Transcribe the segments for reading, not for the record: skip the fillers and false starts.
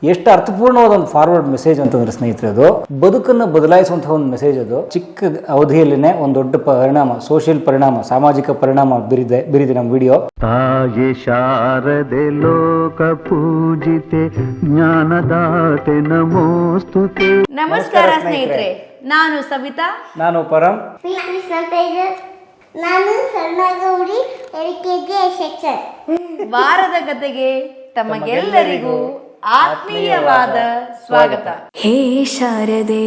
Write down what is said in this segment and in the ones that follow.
ಎಷ್ಟು ಅರ್ಥಪೂರ್ಣವಾದ ಒಂದು ಫಾರ್ವರ್ಡ್ ಮೆಸೇಜ್ ಅಂತಂದ್ರೆ ಸ್ನೇಹಿತರೆ, ಅದು ಬದುಕನ್ನು ಬದಲಾಯಿಸುವಂತಹ ಒಂದು ಮೆಸೇಜ್. ಅದು ಚಿಕ್ಕ ಅವಧಿಯಲ್ಲಿನೇ ಒಂದು ದೊಡ್ಡ ಪರಿಣಾಮ, ಸೋಷಿಯಲ್ ಪರಿಣಾಮ, ಸಾಮಾಜಿಕ ಪರಿಣಾಮ ಬೀರಿದೆ ನಮ್ಮ ವಿಡಿಯೋ. ತಾಯಿ ಶಾರದೆ ಲೋಕ ಪೂಜಿತೆ ಜ್ಞಾನದಾತೆ ನಮೋಸ್ತುತೆ. ನಮಸ್ಕಾರ ಸ್ನೇಹಿತರೆ, ನಾನು ಸವಿತಾ, ನಾನು ಪರಂ, ನಾನು ಸರ್ಣಗೌರಿ LKG ಸೆಕ್ಷನ್. ವಾರದ ಕತೆಗೆ ತಮಗೆಲ್ಲರಿಗೂ ಆತ್ಮೀಯವಾದ ಸ್ವಾಗತ. ಹೇ ಶಾರದೆ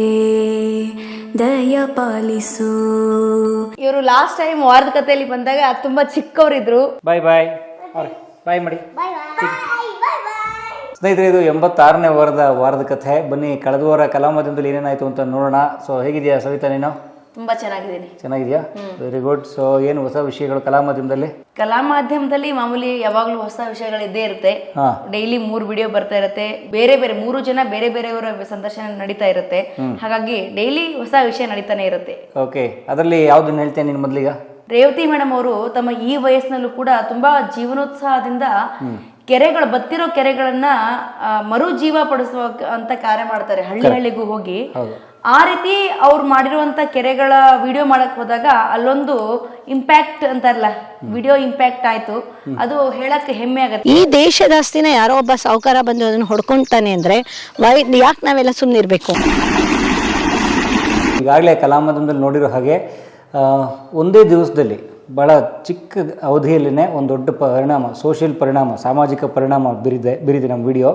ದಯ ಪಾಲಿಸು. ಇವರು ಲಾಸ್ಟ್ ಟೈಮ್ ವಾರದ ಕಥೆಯಲ್ಲಿ ಬಂದಾಗ ತುಂಬಾ ಚಿಕ್ಕವರಿದ್ರು. ಬಾಯ್ ಬಾಯ್ ಬಾಯ್ ಮಾಡಿ ಸ್ನೇಹಿತರೆ. ಇದು 86ನೇ ವಾರದ ಕಥೆ. ಬನ್ನಿ, ಕಳೆದ ವಾರ ಕಲಾಮಾಧ್ಯಮದಲ್ಲಿ ಏನೇನಾಯ್ತು ಅಂತ ನೋಡೋಣ. ಸೊ ಹೇಗಿದೆಯಾ ಸವಿತಾ ನೀನು? ತುಂಬಾ ಚೆನ್ನಾಗಿದ್ದೀನಿ. ಚೆನ್ನಾಗಿದೆಯಾ? Very good. ಸೊ ಏನು ಹೊಸ ವಿಷಯಗಳು ಕಲಾಮಾಧ್ಯಮದಲ್ಲಿ? ಕಲಾಮಾಧ್ಯಮದಲ್ಲಿ ಮಾಮೂಲಿ ಯಾವಾಗ್ಲೂ ಹೊಸ ವಿಷಯಗಳು ಇದ್ದೇ ಇರುತ್ತೆ. ಡೈಲಿ 3 ವಿಡಿಯೋ ಬರ್ತಾ ಇರುತ್ತೆ. ಬೇರೆ 3 ಜನ ಬೇರೆ ಬೇರೆಯವರ ಸಂದರ್ಶನ ನಡೀತಾ ಇರುತ್ತೆ. ಹಾಗಾಗಿ ಡೈಲಿ ಹೊಸ ವಿಷಯ ನಡೀತಾನೆ ಇರುತ್ತೆ. ಓಕೆ, ಅದರಲ್ಲಿ ಯಾವ್ದನ್ನ ಹೇಳ್ತೇನೆ ನೀನು ಮೊದಲಿಗ? ರೇವತಿ ಮೇಡಮ್ ಅವರು ತಮ್ಮ ಈ ವಯಸ್ಸಿನಲ್ಲೂ ಕೂಡ ತುಂಬಾ ಜೀವನೋತ್ಸಾಹದಿಂದ ಬತ್ತಿರೋ ಕೆರೆಗಳನ್ನ ಮರು ಜೀವ ಪಡಿಸುವ ಅಂತ ಕಾರ್ಯ ಮಾಡ್ತಾರೆ. ಹಳ್ಳಿಗೂ ಹೋಗಿ ಆ ರೀತಿ ಅವ್ರು ಮಾಡಿರುವಂತ ಕೆರೆಗಳ ವಿಡಿಯೋ ಮಾಡಕ್ ಹೋದಾಗ ಅಲ್ಲೊಂದು ಇಂಪ್ಯಾಕ್ಟ್ ಅಂತಾರಲ್ಲ, ವಿಡಿಯೋ ಇಂಪ್ಯಾಕ್ಟ್ ಆಯ್ತು. ಅದು ಹೇಳಕ್ ಹೆಮ್ಮೆ ಆಗತ್ತೆ. ಈ ದೇಶದ ಆಸ್ತಿನ ಯಾರೋ ಒಬ್ಬ ಸಾಹುಕಾರ ಬಂದು ಅದನ್ನ ಹೊಡ್ಕೊಂತಾನೆ ಅಂದ್ರೆ ಯಾಕೆ ನಾವೆಲ್ಲ ಸುಮ್ಮನಿರ್ಬೇಕು? ಈಗಾಗಲೇ ಕಲಾಮಾಧ್ಯಮದಲ್ಲಿ ನೋಡಿರೋ ಹಾಗೆ ಒಂದೇ ದಿವಸದಲ್ಲಿ ಬಹಳ ಚಿಕ್ಕ ಅವಧಿಯಲ್ಲಿನೇ ಒಂದು ದೊಡ್ಡ ಪರಿಣಾಮ, ಸೋಷಿಯಲ್ ಪರಿಣಾಮ, ಸಾಮಾಜಿಕ ಪರಿಣಾಮ ಬೀರಿದೆ ನಮ್ಮ ವಿಡಿಯೋ.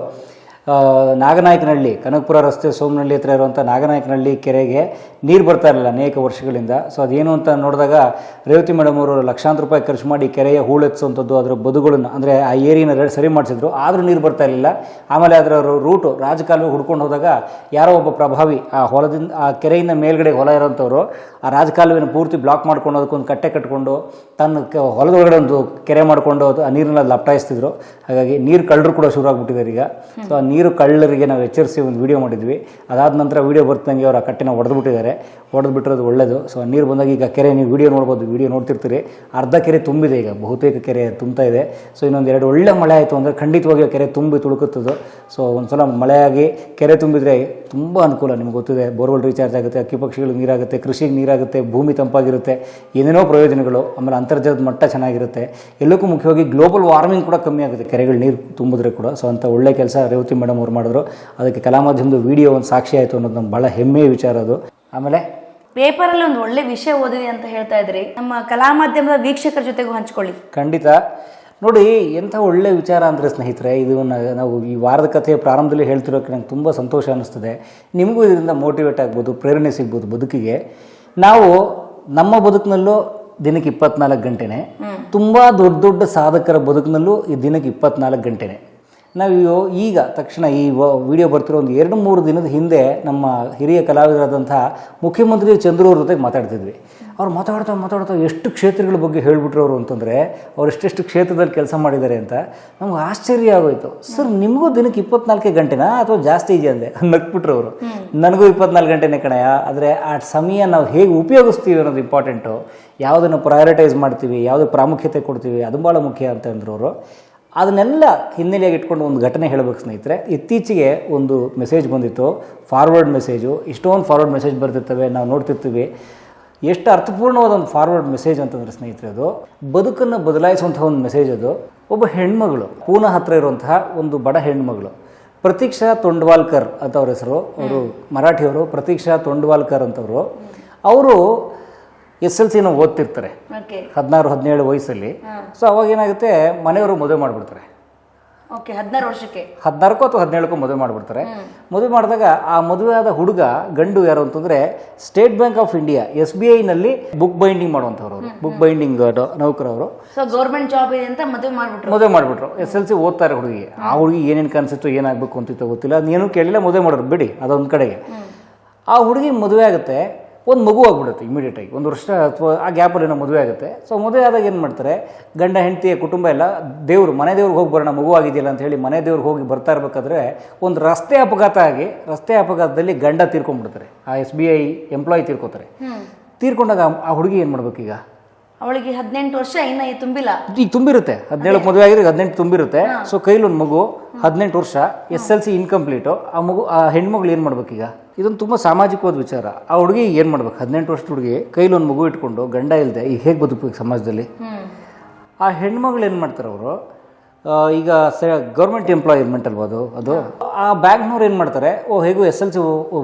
ನಾಗನಾಯಕನಹಳ್ಳಿ, ಕನಕಪುರ ರಸ್ತೆ ಸೋಮನಹಳ್ಳಿ ಹತ್ರ ಇರುವಂಥ ನಾಗನಾಯಕನಹಳ್ಳಿ ಕೆರೆಗೆ ನೀರು ಬರ್ತಾ ಇರಲಿಲ್ಲ ಅನೇಕ ವರ್ಷಗಳಿಂದ. ಸೊ ಅದೇನು ಅಂತ ನೋಡಿದಾಗ ರೇವತಿ ಮೇಡಮ್ ಅವರು ಲಕ್ಷಾಂತರ ರೂಪಾಯಿ ಖರ್ಚು ಮಾಡಿ ಕೆರೆಯ ಹೂಳೆತ್ಸುವಂಥದ್ದು, ಅದರ ಬದುಗಳನ್ನು ಅಂದರೆ ಆ ಏರಿಯಾನ ಸರಿ ಮಾಡಿಸಿದ್ರು. ಆದರೂ ನೀರು ಬರ್ತಾ ಇರಲಿಲ್ಲ. ಆಮೇಲೆ ಅದರ ರೂಟು ರಾಜಕಾಲುವೆ ಹುಡ್ಕೊಂಡು ಹೋದಾಗ ಯಾರೋ ಒಬ್ಬ ಪ್ರಭಾವಿ ಆ ಹೊಲದಿಂದ, ಆ ಕೆರೆಯಿಂದ ಮೇಲ್ಗಡೆ ಹೊಲ ಇರೋಂಥವ್ರು ಆ ರಾಜಕಾಲುವೆನ ಪೂರ್ತಿ ಬ್ಲಾಕ್ ಮಾಡ್ಕೊಂಡು ಅದಕ್ಕೊಂದು ಕಟ್ಟೆ ಕಟ್ಕೊಂಡು ತನ್ನ ಹೊಲದೊಳಗಡೆ ಒಂದು ಕೆರೆ ಮಾಡಿಕೊಂಡು ಆ ನೀರನ್ನ ಲಪ್ಟಾಯಿಸ್ತಿದ್ರು. ಹಾಗಾಗಿ ನೀರು ಕಳ್ಳರು ಕೂಡ ಶುರು ಆಗ್ಬಿಟ್ಟಿದ್ದಾರೆ ಈಗ. ಸೊ ಆ ನೀರು ಕಳ್ಳರಿಗೆ ನಾವು ಎಚ್ಚರಿಸಿ ಒಂದು ವಿಡಿಯೋ ಮಾಡಿದ್ವಿ. ಅದಾದ ನಂತರ ವಿಡಿಯೋ ಬರ್ತಿದ್ದಂಗೆ ಅವರು ಆ ಕಟ್ಟೆನ ಹೊಡೆದ್ಬಿಟ್ಟಿರೋದು ಒಳ್ಳೆಯದು. ಸೊ ನೀರು ಬಂದಾಗ ಈಗ ಕೆರೆ ನೀವು ವಿಡಿಯೋ ನೋಡ್ಬೋದು, ವಿಡಿಯೋ ನೋಡ್ತಿರ್ತೀರಿ. ಅರ್ಧ ಕೆರೆ ತುಂಬಿದೆ, ಈಗ ಬಹುತೇಕ ಕೆರೆ ತುಂಬ್ತಾ ಇದೆ. ಸೊ ಇನ್ನೊಂದು 2 ಒಳ್ಳೆ ಮಳೆ ಆಯಿತು ಅಂದರೆ ಖಂಡಿತವಾಗಿ ಕೆರೆ ತುಂಬಿ ತುಳುಕುತ್ತದೆ. ಸೊ ಒಂದು ಸಲ ಮಳೆಯಾಗಿ ಕೆರೆ ತುಂಬಿದರೆ ತುಂಬ ಅನುಕೂಲ. ನಿಮ್ಗೆ ಗೊತ್ತಿದೆ, ಬೋರ್ವೆಲ್ ರೀಚಾರ್ಜ್ ಆಗುತ್ತೆ, ಅಕ್ಕಿ ಪಕ್ಷಿಗಳಿಗೆ ನೀರಾಗುತ್ತೆ, ಕೃಷಿಗೆ ನೀರಾಗುತ್ತೆ, ಭೂಮಿ ತಂಪಾಗಿರುತ್ತೆ, ಏನೇನೋ ಪ್ರಯೋಜನಗಳು. ಆಮೇಲೆ ಅಂತರ್ಜಲದ ಮಟ್ಟ ಚೆನ್ನಾಗಿರುತ್ತೆ. ಎಲ್ಲಕ್ಕೂ ಮುಖ್ಯವಾಗಿ ಗ್ಲೋಬಲ್ ವಾರ್ಮಿಂಗ್ ಕೂಡ ಕಮ್ಮಿ ಆಗುತ್ತೆ ಕೆರೆಗಳು ನೀರು ತುಂಬಿದ್ರೆ ಕೂಡ. ಸೊ ಅಂಥ ಒಳ್ಳೆ ಕೆಲಸ ರೇವತಿ ಮೇಡಮ್ ಅವ್ರು ಮಾಡಿದ್ರು. ಅದಕ್ಕೆ ಕಲಾಮಾಧ್ಯಮದ ವಿಡಿಯೋ ಒಂದು ಸಾಕ್ಷಿ ಆಯಿತು ಅನ್ನೋದು ನಮ್ಮ ಭಾಳ ಹೆಮ್ಮೆಯ ವಿಚಾರ ಅದು. ಆಮೇಲೆ ಪೇಪರಲ್ಲಿ ಒಂದು ಒಳ್ಳೆ ವಿಷಯ ಓದಿದೆ ಅಂತ ಹೇಳ್ತಾ ಇದ್ರಿ, ನಮ್ಮ ಕಲಾ ಮಾಧ್ಯಮದ ವೀಕ್ಷಕರ ಜೊತೆಗೂ ಹಂಚ್ಕೊಳ್ಳಿ. ಖಂಡಿತ. ನೋಡಿ, ಎಂಥ ಒಳ್ಳೆ ವಿಚಾರ ಅಂದರೆ ಸ್ನೇಹಿತರೆ, ಇದನ್ನು ನಾವು ಈ ವಾರದ ಕಥೆಯ ಪ್ರಾರಂಭದಲ್ಲಿ ಹೇಳ್ತಿರೋಕ್ಕೆ ನಂಗೆ ತುಂಬ ಸಂತೋಷ ಅನ್ನಿಸ್ತದೆ. ನಿಮಗೂ ಇದರಿಂದ ಮೋಟಿವೇಟ್ ಆಗ್ಬೋದು, ಪ್ರೇರಣೆ ಸಿಗ್ಬೋದು ಬದುಕಿಗೆ. ನಾವು ನಮ್ಮ ಬದುಕಿನಲ್ಲೂ ದಿನಕ್ಕೆ 24 ಗಂಟೆನೇ, ತುಂಬ ದೊಡ್ಡ ಸಾಧಕರ ಬದುಕಿನಲ್ಲೂ ಈ ದಿನಕ್ಕೆ 24 ಗಂಟೆನೇ. ನಾವು ಈಗ ತಕ್ಷಣ ಈ ವಿಡಿಯೋ ಬರ್ತಿರೋ ಒಂದು 2-3 ದಿನದ ಹಿಂದೆ ನಮ್ಮ ಹಿರಿಯ ಕಲಾವಿದರಾದಂಥ ಮುಖ್ಯಮಂತ್ರಿ ಚಂದ್ರು ಅವ್ರ ಜೊತೆಗೆ ಮಾತಾಡ್ತಿದ್ವಿ. ಅವ್ರು ಮಾತಾಡ್ತಾ ಎಷ್ಟು ಕ್ಷೇತ್ರಗಳ ಬಗ್ಗೆ ಹೇಳಿಬಿಟ್ರು ಅವರು ಅಂತಂದರೆ, ಅವ್ರು ಎಷ್ಟೆಷ್ಟು ಕ್ಷೇತ್ರದಲ್ಲಿ ಕೆಲಸ ಮಾಡಿದ್ದಾರೆ ಅಂತ ನಮ್ಗೆ ಆಶ್ಚರ್ಯ ಆಗೋಯ್ತು. ಸರ್, ನಿಮಗೂ ದಿನಕ್ಕೆ 24 ಗಂಟೆನಾ ಅಥವಾ ಜಾಸ್ತಿ ಇದೆಯಾ ಅಂದೆ. ನಕ್ಬಿಟ್ರು ಅವರು. ನನಗೂ 24 ಗಂಟೆನೇ ಕಣಯ್ಯ, ಆದರೆ ಆ ಸಮಯ ನಾವು ಹೇಗೆ ಉಪಯೋಗಿಸ್ತೀವಿ ಅನ್ನೋದು ಇಂಪಾರ್ಟೆಂಟು. ಯಾವುದನ್ನು ಪ್ರಯಾರಿಟೈಸ್ ಮಾಡ್ತೀವಿ, ಯಾವುದಕ್ಕೆ ಪ್ರಾಮುಖ್ಯತೆ ಕೊಡ್ತೀವಿ, ಅದು ಭಾಳ ಮುಖ್ಯ ಅಂತ ಅಂದರು ಅವರು. ಅದನ್ನೆಲ್ಲ ಹಿನ್ನೆಲೆಯಾಗಿ ಇಟ್ಕೊಂಡು ಒಂದು ಘಟನೆ ಹೇಳಬೇಕು ಸ್ನೇಹಿತರೆ. ಇತ್ತೀಚೆಗೆ ಒಂದು ಮೆಸೇಜ್ ಬಂದಿತ್ತು, ಫಾರ್ವರ್ಡ್ ಮೆಸೇಜು. ಇಷ್ಟೊಂದು ಫಾರ್ವರ್ಡ್ ಮೆಸೇಜ್ ಬರ್ತಿರ್ತವೆ, ನಾವು ನೋಡ್ತಿರ್ತೀವಿ. ಎಷ್ಟು ಅರ್ಥಪೂರ್ಣವಾದ ಒಂದು ಫಾರ್ವರ್ಡ್ ಮೆಸೇಜ್ ಅಂತಂದರೆ ಸ್ನೇಹಿತರೆ, ಅದು ಬದುಕನ್ನು ಬದಲಾಯಿಸುವಂತಹ ಒಂದು ಮೆಸೇಜ್. ಅದು ಒಬ್ಬ ಹೆಣ್ಮಗಳು, ಪೂನಾ ಹತ್ರ ಇರುವಂತಹ ಒಂದು ಬಡ ಹೆಣ್ಮಗಳು, ಪ್ರತೀಕ್ಷಾ ತೊಂಡ್ವಾಲ್ಕರ್ ಅಂತ ಅವ್ರ ಹೆಸರು. ಅವರು ಮರಾಠಿಯವರು, ಪ್ರತೀಕ್ಷಾ ತೊಂಡ್ವಾಲ್ಕರ್ ಅಂತವರು. ಅವರು SLCನ ಓದ್ತಿರ್ತಾರೆ 16-17 ವಯಸ್ಸಲ್ಲಿ. ಸೊ ಅವಾಗ ಏನಾಗುತ್ತೆ, ಮನೆಯವರು ಮದುವೆ ಮಾಡಿಬಿಡ್ತಾರೆ. 16 ಅಥವಾ 17 ಮದುವೆ ಮಾಡಿಬಿಡ್ತಾರೆ. ಮದುವೆ ಮಾಡಿದಾಗ ಆ ಮದುವೆ ಆದ ಹುಡುಗ ಗಂಡು ಯಾರು ಅಂತಂದರೆ ಸ್ಟೇಟ್ ಬ್ಯಾಂಕ್ ಆಫ್ ಇಂಡಿಯಾ SBIನಲ್ಲಿ ಬುಕ್ ಬೈಂಡಿಂಗ್ ಮಾಡುವಂಥವ್ರು, ಬುಕ್ ಬೈಂಡಿಂಗ್ ನೌಕರವರು. ಗೌರ್ಮೆಂಟ್ ಜಾಬ್ ಇದೆ ಅಂತ ಮದುವೆ ಮಾಡಿಬಿಟ್ರು. SLC ಓದ್ತಾರೆ ಹುಡುಗಿಗೆ. ಆ ಹುಡುಗಿ ಏನೇನು ಕನಸಿತ್ತು, ಏನಾಗಬೇಕು ಅಂತಿತ್ತು ಗೊತ್ತಿಲ್ಲ, ಅದೇನು ಕೇಳಿಲ್ಲ, ಮದುವೆ ಮಾಡೋರು ಬಿಡಿ, ಅದೊಂದು ಕಡೆಗೆ. ಆ ಹುಡುಗಿ ಮದುವೆ ಆಗುತ್ತೆ, ಒಂದು ಮಗು ಆಗ್ಬಿಡುತ್ತೆ ಇಮಿಡಿಯೇಟಾಗಿ. 1 ವರ್ಷ ಅಥವಾ ಆ ಗ್ಯಾಪಲ್ಲಿ ಏನೋ ಮದುವೆ ಆಗುತ್ತೆ. ಸೊ ಮದುವೆ ಆದಾಗ ಏನು ಮಾಡ್ತಾರೆ, ಗಂಡ ಹೆಂಡತಿಯ ಕುಟುಂಬ ಎಲ್ಲ ಮನೆ ದೇವ್ರಿಗೆ ಹೋಗಿ ಬರೋಣ, ಮಗು ಆಗಿದೆಯಲ್ಲ ಅಂತ ಹೇಳಿ ಮನೆ ದೇವ್ರಿಗೆ ಹೋಗಿ ಬರ್ತಾ ಇರಬೇಕಾದ್ರೆ ಒಂದು ರಸ್ತೆ ಅಪಘಾತದಲ್ಲಿ ಗಂಡ ತೀರ್ಕೊಂಡ್ಬಿಡ್ತಾರೆ. ಆ SBI ಎಂಪ್ಲಾಯಿ ತೀರ್ಕೋತಾರೆ. ತೀರ್ಕೊಂಡಾಗ ಆ ಹುಡುಗಿ ಏನು ಮಾಡ್ಬೇಕೀಗ? ಅವಳಿಗೆ 18 ವರ್ಷ ಇನ್ನ ತುಂಬಿಲ್ಲ. ಈಗ ತುಂಬಿರುತ್ತೆ, 17 ಮದುವೆ ಆಗಿದ್ರೆ 18 ತುಂಬಿರುತ್ತೆ. ಸೊ ಕೈಲಿ ಒಂದು ಮಗು 18 ವರ್ಷ, SLC ಇನ್ಕಂಪ್ಲೀಟು. ಆ ಹೆಣ್ಮಗಳು ಏನು ಮಾಡ್ಬೇಕೀಗ? ಇದೊಂದು ತುಂಬ ಸಾಮಾಜಿಕವಾದ ವಿಚಾರ. ಆ ಹುಡುಗಿ ಏನು ಮಾಡ್ಬೇಕು? 18 ವರ್ಷದ ಹುಡುಗಿ ಕೈಲಿ ಒಂದು ಮಗು ಇಟ್ಕೊಂಡು ಗಂಡ ಇಲ್ಲದೆ ಈಗ ಹೇಗೆ ಬದುಕಬೇಕು ಸಮಾಜದಲ್ಲಿ? ಆ ಹೆಣ್ಮಗಳು ಏನು ಮಾಡ್ತಾರೆ ಅವರು? ಈಗ ಗೌರ್ಮೆಂಟ್ ಎಂಪ್ಲಾಯ್ಮೆಂಟ್ ಅಲ್ವಾ ಅದು ಆ ಬ್ಯಾಂಕ್ನವ್ರು ಏನು ಮಾಡ್ತಾರೆ, ಹೇಗೂ SLC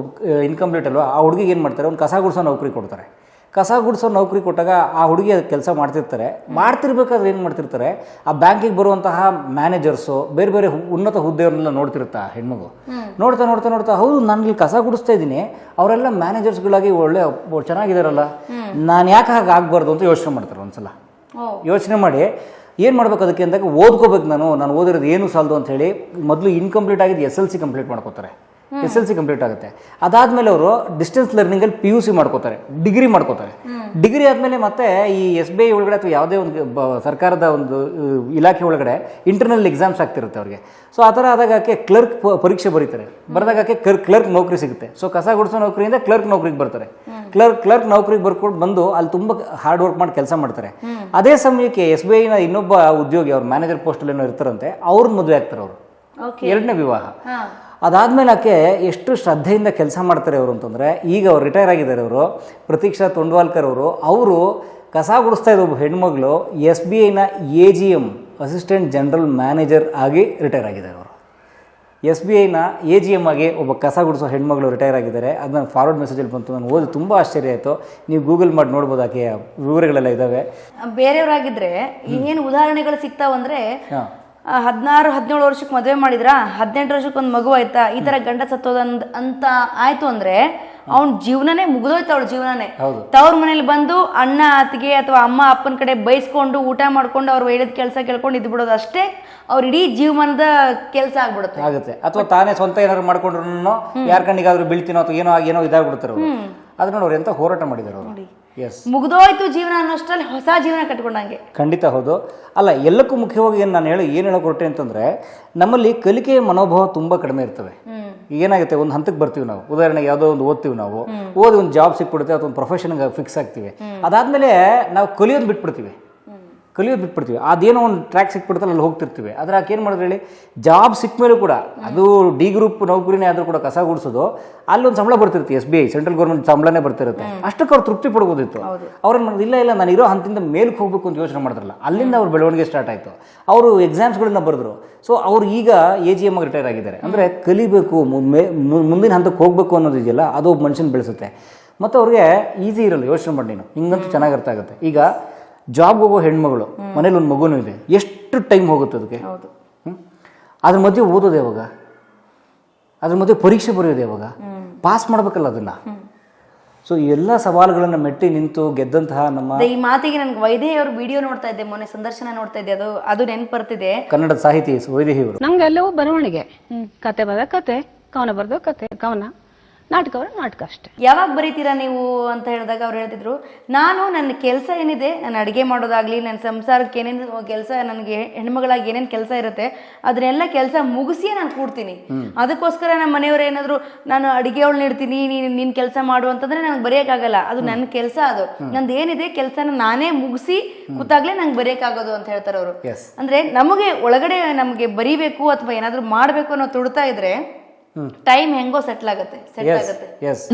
ಇನ್ಕಂಪ್ಲೀಟ್ ಅಲ್ವಾ, ಆ ಹುಡುಗಿಗೆ ಏನು ಮಾಡ್ತಾರೆ, ಒಂದು ಕಸ ಗುಡಿಸೋ ನೌಕರಿ ಕೊಡ್ತಾರೆ. ಕಸ ಗುಡಿಸೋ ನೌಕರಿ ಕೊಟ್ಟಾಗ ಆ ಹುಡುಗಿ ಅದು ಕೆಲಸ ಮಾಡ್ತಿರ್ಬೇಕಾದ್ರೆ ಏನು ಮಾಡ್ತಿರ್ತಾರೆ, ಆ ಬ್ಯಾಂಕಿಗೆ ಬರುವಂತಹ ಮ್ಯಾನೇಜರ್ಸು ಬೇರೆ ಬೇರೆ ಉನ್ನತ ಹುದ್ದೆಯವ್ರನ್ನೆಲ್ಲ ನೋಡ್ತಿರುತ್ತೆ ಆ ಹೆಣ್ಮಗು. ನೋಡ್ತಾ ಹೌದು, ನಾನು ಇಲ್ಲಿ ಕಸ ಗುಡಿಸ್ತಾ ಇದ್ದೀನಿ, ಅವರೆಲ್ಲ ಮ್ಯಾನೇಜರ್ಸ್ಗಳಾಗಿ ಒಳ್ಳೆ ಚೆನ್ನಾಗಿದ್ದಾರಲ್ಲ, ನಾನು ಯಾಕೆ ಹಾಗೆ ಆಗಬಾರ್ದು ಅಂತ ಯೋಚನೆ ಮಾಡ್ತಾರೆ. ಒಂದ್ಸಲ ಯೋಚನೆ ಮಾಡಿ ಏನು ಮಾಡ್ಬೇಕು ಅದಕ್ಕೆ ಅಂದಾಗ, ಓದ್ಕೋಬೇಕು, ನಾನು ಓದಿರೋದು ಏನು ಸಾಲದು ಅಂತ ಹೇಳಿ ಮೊದಲು ಇನ್ಕಂಪ್ಲೀಟ್ ಆಗಿದ್ದು SLC ಕಂಪ್ಲೀಟ್ ಮಾಡ್ಕೋತಾರೆ. SLC ಕಂಪ್ಲೀಟ್ ಆಗುತ್ತೆ. ಅದಾದಮೇಲೆ ಅವರು ಡಿಸ್ಟೆನ್ಸ್ ಲರ್ನಿಂಗಲ್ಲಿ PUC ಮಾಡ್ಕೋತಾರೆ, ಡಿಗ್ರಿ ಮಾಡ್ಕೋತಾರೆ. ಡಿಗ್ರಿ ಆದಮೇಲೆ ಮತ್ತೆ ಈ SBI ಒಳಗಡೆ ಅಥವಾ ಯಾವುದೇ ಒಂದು ಸರ್ಕಾರದ ಒಂದು ಇಲಾಖೆ ಒಳಗಡೆ ಇಂಟರ್ನಲ್ ಎಕ್ಸಾಮ್ಸ್ ಆಗ್ತಿರುತ್ತೆ ಅವ್ರಿಗೆ. ಸೊ ಆ ಥರ ಆದಾಗ ಆಕೆ ಕ್ಲರ್ಕ್ ಪರೀಕ್ಷೆ ಬರೀತಾರೆ. ಬರೆದಾಗ ಆಕೆ ಕ್ಲರ್ಕ್ ನೌಕರಿ ಸಿಗುತ್ತೆ. ಸೊ ಕಸ ಗುಡಿಸೋ ನೌಕರಿಯಿಂದ ಕ್ಲರ್ಕ್ ನೌಕರಿಗೆ ಬರ್ತಾರೆ. ಕ್ಲರ್ಕ್ ನೌಕರಿಗೆ ಬರ್ಕೊಂಡು ಬಂದು ಅಲ್ಲಿ ತುಂಬ ಹಾರ್ಡ್ ವರ್ಕ್ ಮಾಡಿ ಕೆಲಸ ಮಾಡ್ತಾರೆ. ಅದೇ ಸಮಯಕ್ಕೆ SBIನ ಇನ್ನೊಬ್ಬ ಉದ್ಯೋಗಿ, ಅವ್ರ ಮ್ಯಾನೇಜರ್ ಪೋಸ್ಟಲ್ಲಿ ಏನೋ ಇರ್ತಾರಂತೆ, ಅವ್ರನ್ನ ಮದುವೆ ಆಗ್ತಾರೆ ಅವರು. ಎರಡನೇ ವಿವಾಹ. ಅದಾದಮೇಲೆ ಆಕೆ ಎಷ್ಟು ಶ್ರದ್ಧೆಯಿಂದ ಕೆಲಸ ಮಾಡ್ತಾರೆ ಅವರು ಅಂತಂದರೆ, ಈಗ ಅವ್ರು ರಿಟೈರ್ ಆಗಿದ್ದಾರೆ ಅವರು, ಪ್ರತೀಕ್ಷಾ ತೊಂಡ್ವಾಲ್ಕರ್ ಅವರು ಕಸ ಗುಡಿಸ್ತಾ ಇದ್ದ ಒಬ್ಬ ಹೆಣ್ಮಗಳು SBIನ AGM ಅಸಿಸ್ಟೆಂಟ್ ಜನರಲ್ ಮ್ಯಾನೇಜರ್ ಆಗಿ ರಿಟೈರ್ ಆಗಿದ್ದಾರೆ ಅವರು. SBIನ AGM ಆಗಿ ಒಬ್ಬ ಕಸ ಗುಡಿಸೋ ಹೆಣ್ಮಗಳು ರಿಟೈರ್ ಆಗಿದ್ದಾರೆ. ಅದು ನಾನು ಫಾರ್ವರ್ಡ್ ಮೆಸೇಜಲ್ಲಿ ಬಂತು, ನಾನು ಓದಿ ತುಂಬ ಆಶ್ಚರ್ಯ ಆಯಿತು. ನೀವು ಗೂಗಲ್ ಮಾಡಿ ನೋಡ್ಬೋದು, ಆಕೆ ವಿವರಗಳೆಲ್ಲ ಇದ್ದಾವೆ. ಬೇರೆಯವರಾಗಿದ್ರೆ ಏನು ಉದಾಹರಣೆಗಳು ಸಿಗ್ತಾವಂದ್ರೆ, 16-17 ವರ್ಷಕ್ಕೆ ಮದುವೆ ಮಾಡಿದ್ರ, 18 ವರ್ಷಕ್ಕೆ ಒಂದು ಮಗು ಆಯ್ತಾ, ಈ ತರ ಗಂಡ ಸತ್ತೋದ ಅಂತ ಆಯ್ತು ಅಂದ್ರೆ ಅವ್ನ ಜೀವನನೇ ಮುಗಿದೋಯ್ತು. ಅವಳ ಜೀವನನೇ ತವ್ರ ಮನೇಲಿ ಬಂದು ಅಣ್ಣ ಅತ್ತಿಗೆ ಅಥವಾ ಅಮ್ಮ ಅಪ್ಪನ ಕಡೆ ಬೈಸ್ಕೊಂಡು ಊಟ ಮಾಡ್ಕೊಂಡು ಅವ್ರು ಹೇಳಿದ ಕೆಲಸ ಕೇಳ್ಕೊಂಡು ಇದ್ ಬಿಡೋದು ಅಷ್ಟೇ ಅವ್ರ ಇಡೀ ಜೀವನದ ಕೆಲಸ ಆಗುತ್ತೆ. ಅಥವಾ ತಾನೇ ಸ್ವಂತ ಏನಾದ್ರು ಮಾಡ್ಕೊಂಡ್ರು ಯಾರ ಕಣ್ಣಿಗಾದ್ರೂ ಬೀಳ್ತೀನೋ ಅಥವಾ ಏನೋ ಇದಾಗ್ಬಿಡ್ತಾರೆ ಅವರು. ಅದನ್ನ ಅವ್ರು ಎಂತ ಹೋರಾಟ ಮಾಡಿದ್ದಾರೆ ಅವರು. ಮುಗಿದೋಯ್ತು ಜೀವನ ಅನ್ನೋಷ್ಟರಲ್ಲಿ ಹೊಸ ಜೀವನ ಕಟ್ಕೊಂಡಂಗೆ. ಖಂಡಿತ ಹೌದು. ಅಲ್ಲ, ಎಲ್ಲಕ್ಕೂ ಮುಖ್ಯವಾಗಿ ನಾನು ಏನು ಹೇಳಕ್ ಹೊರಟೆ ಅಂತಂದ್ರೆ, ನಮ್ಮಲ್ಲಿ ಕಲಿಕೆಯ ಮನೋಭಾವ ತುಂಬಾ ಕಡಿಮೆ ಇರ್ತವೆ. ಏನಾಗುತ್ತೆ, ಒಂದು ಹಂತಕ್ಕೆ ಬರ್ತೀವಿ ನಾವು, ಉದಾಹರಣೆಗೆ ಯಾವುದೋ ಒಂದು ಓದ್ತೀವಿ, ನಾವು ಓದಿ ಒಂದು ಜಾಬ್ ಸಿಕ್ಬಿಡುತ್ತೆ ಅಥವಾ ಒಂದು ಪ್ರೊಫೆಷನ್ಗೆ ಫಿಕ್ಸ್ ಆಗ್ತೀವಿ. ಅದಾದ್ಮೇಲೆ ನಾವು ಕಲಿಯೋದು ಬಿಟ್ಬಿಡ್ತೀವಿ. ಅದೇನೋ ಒಂದು ಟ್ರ್ಯಾಕ್ ಸಿಕ್ಬಿಡ್ತಲ್ಲ, ಅಲ್ಲಿ ಹೋಗ್ತಿರ್ತೀವಿ. ಆದರೆ ಆಕೆ ಏನು ಮಾಡಿದ್ರೆ ಹೇಳಿ, ಜಾಬ್ ಸಿಕ್ಕ ಮೇಲೂ ಕೂಡ, ಅದು D ಗ್ರೂಪ್ ನೌಕರಿನೇ ಆದರೂ ಕೂಡ ಕಸ ಗುಡಿಸೋದು, ಅಲ್ಲೊಂದು ಸಂಬಳ ಬರ್ತಿರ್ತೀವಿ, SBI ಸೆಂಟ್ರಲ್ ಗೌರ್ಮೆಂಟ್ ಸಂಬಳನೇ ಬರ್ತಿರುತ್ತೆ. ಅಷ್ಟಕ್ಕೆ ಅವ್ರು ತೃಪ್ತಿ ಪಡ್ಬೋದಿತ್ತು. ಅವ್ರೇನು ಮಾಡೋದು, ಇಲ್ಲ ನಾನು ಇರೋ ಹಂತದಿಂದ ಮೇಲಕ್ಕೆ ಹೋಗ್ಬೇಕು ಅಂತ ಯೋಚನೆ ಮಾಡಿದ್ರಲ್ಲ, ಅಲ್ಲಿಂದ ಅವ್ರ ಬೆಳವಣಿಗೆ ಸ್ಟಾರ್ಟ್ ಆಯಿತು. ಅವರು ಎಕ್ಸಾಮ್ಸ್ಗಳನ್ನ ಬರೆದ್ರು. ಸೊ ಅವ್ರು ಈಗ AGM ಆಗಿ ರಿಟೈರ್ ಆಗಿದ್ದಾರೆ. ಅಂದರೆ ಕಲಿಬೇಕು, ಮುಂದಿನ ಹಂತಕ್ಕೆ ಹೋಗಬೇಕು ಅನ್ನೋದು ಇದೆಯಲ್ಲ, ಅದು ಒಬ್ಬ ಮನುಷ್ಯನ ಬೆಳೆಸುತ್ತೆ. ಮತ್ತು ಅವ್ರಿಗೆ ಈಸಿ ಇರಲ್ಲ. ಯೋಚನೆ ಮಾಡಿ ನೀನು, ಹಿಂಗಂತೂ ಚೆನ್ನಾಗಿ ಅರ್ಥ ಆಗುತ್ತೆ. ಈಗ ಜಾಬ್ಗೆ ಹೋಗೋ ಹೆಣ್ಮಗಳು, ಮನೇಲಿ ಒಂದು ಮಗುನೂ ಇದೆ, ಎಷ್ಟು ಟೈಮ್ ಹೋಗುತ್ತೆ ಅದಕ್ಕೆ? ಅದ್ರ ಮಧ್ಯೆ ಓದೋದು ಯಾವಾಗ? ಅದ್ರ ಮಧ್ಯೆ ಪರೀಕ್ಷೆ ಬರೆಯೋದು ಯಾವಾಗ? ಪಾಸ್ ಮಾಡ್ಬೇಕಲ್ಲ ಅದನ್ನ. ಸೊ ಎಲ್ಲ ಸವಾಲುಗಳನ್ನ ಮೆಟ್ಟಿ ನಿಂತು ಗೆದ್ದಂತಹ ನಮ್ಮ ಈ ಮಾತಿಗೆ ನನಗೆ ವೈದೇಹಿ ಅವ್ರ ವಿಡಿಯೋ ನೋಡ್ತಾ ಇದ್ದೆ, ಮೊನ್ನೆ ಸಂದರ್ಶನ ನೋಡ್ತಾ ಇದ್ದೆ, ಅದು ನೆನ್ಪು ಬರ್ತಿದೆ. ಕನ್ನಡದ ಸಾಹಿತಿ ವೈದೇಹಿ ಅವರು. ನಂಗೆ ಎಲ್ಲವೂ ಬರವಣಿಗೆ, ಕತೆ ಬರದ ಕತೆ, ಕವನ ಬರ್ದು ಕತೆ ಕವನ, ನಾಟಕ ನಾಟಕ ಅಷ್ಟೇ. ಯಾವಾಗ ಬರೀತೀರಾ ನೀವು ಅಂತ ಹೇಳಿದಾಗ ಅವ್ರು ಹೇಳ್ತಿದ್ರು, ನಾನು ನನ್ನ ಕೆಲಸ ಏನಿದೆ, ನಾನು ಅಡುಗೆ ಮಾಡೋದಾಗ್ಲಿ, ನನ್ನ ಸಂಸಾರಕ್ಕೆ ಏನೇನು ಕೆಲಸ, ನನಗೆ ಹೆಣ್ಮಗಳಾಗಿ ಏನೇನು ಕೆಲಸ ಇರುತ್ತೆ ಅದನ್ನೆಲ್ಲ ಕೆಲಸ ಮುಗಿಸಿಯೇ ನಾನು ಕೂಡ್ತೀನಿ. ಅದಕ್ಕೋಸ್ಕರ ನಮ್ಮ ಮನೆಯವರು ಏನಾದ್ರು ನಾನು ಅಡುಗೆ ಅವಳು ನೀಡ್ತೀನಿ, ನೀನು ಕೆಲಸ ಮಾಡು ಅಂತಂದ್ರೆ ನಂಗೆ ಬರೆಯೋಕ್ಕಾಗಲ್ಲ. ಅದು ನನ್ನ ಕೆಲಸ, ಅದು ನಂದು ಏನಿದೆ ಕೆಲಸನ ನಾನೇ ಮುಗಿಸಿ ಕೂತಾಗ್ಲೇ ನಂಗೆ ಬರೆಯೋಕ್ಕಾಗೋದು ಅಂತ ಹೇಳ್ತಾರೆ ಅವರು. ಅಂದ್ರೆ ನಮಗೆ ಒಳಗಡೆ ನಮಗೆ ಬರೀಬೇಕು ಅಥವಾ ಏನಾದ್ರು ಮಾಡಬೇಕು ಅನ್ನೋ ತುಡ್ತಾ ಇದ್ರೆ ಟೈಮ್ ಹೆಂಗೋ ಸೆಟ್ಲ್ ಆಗುತ್ತೆ.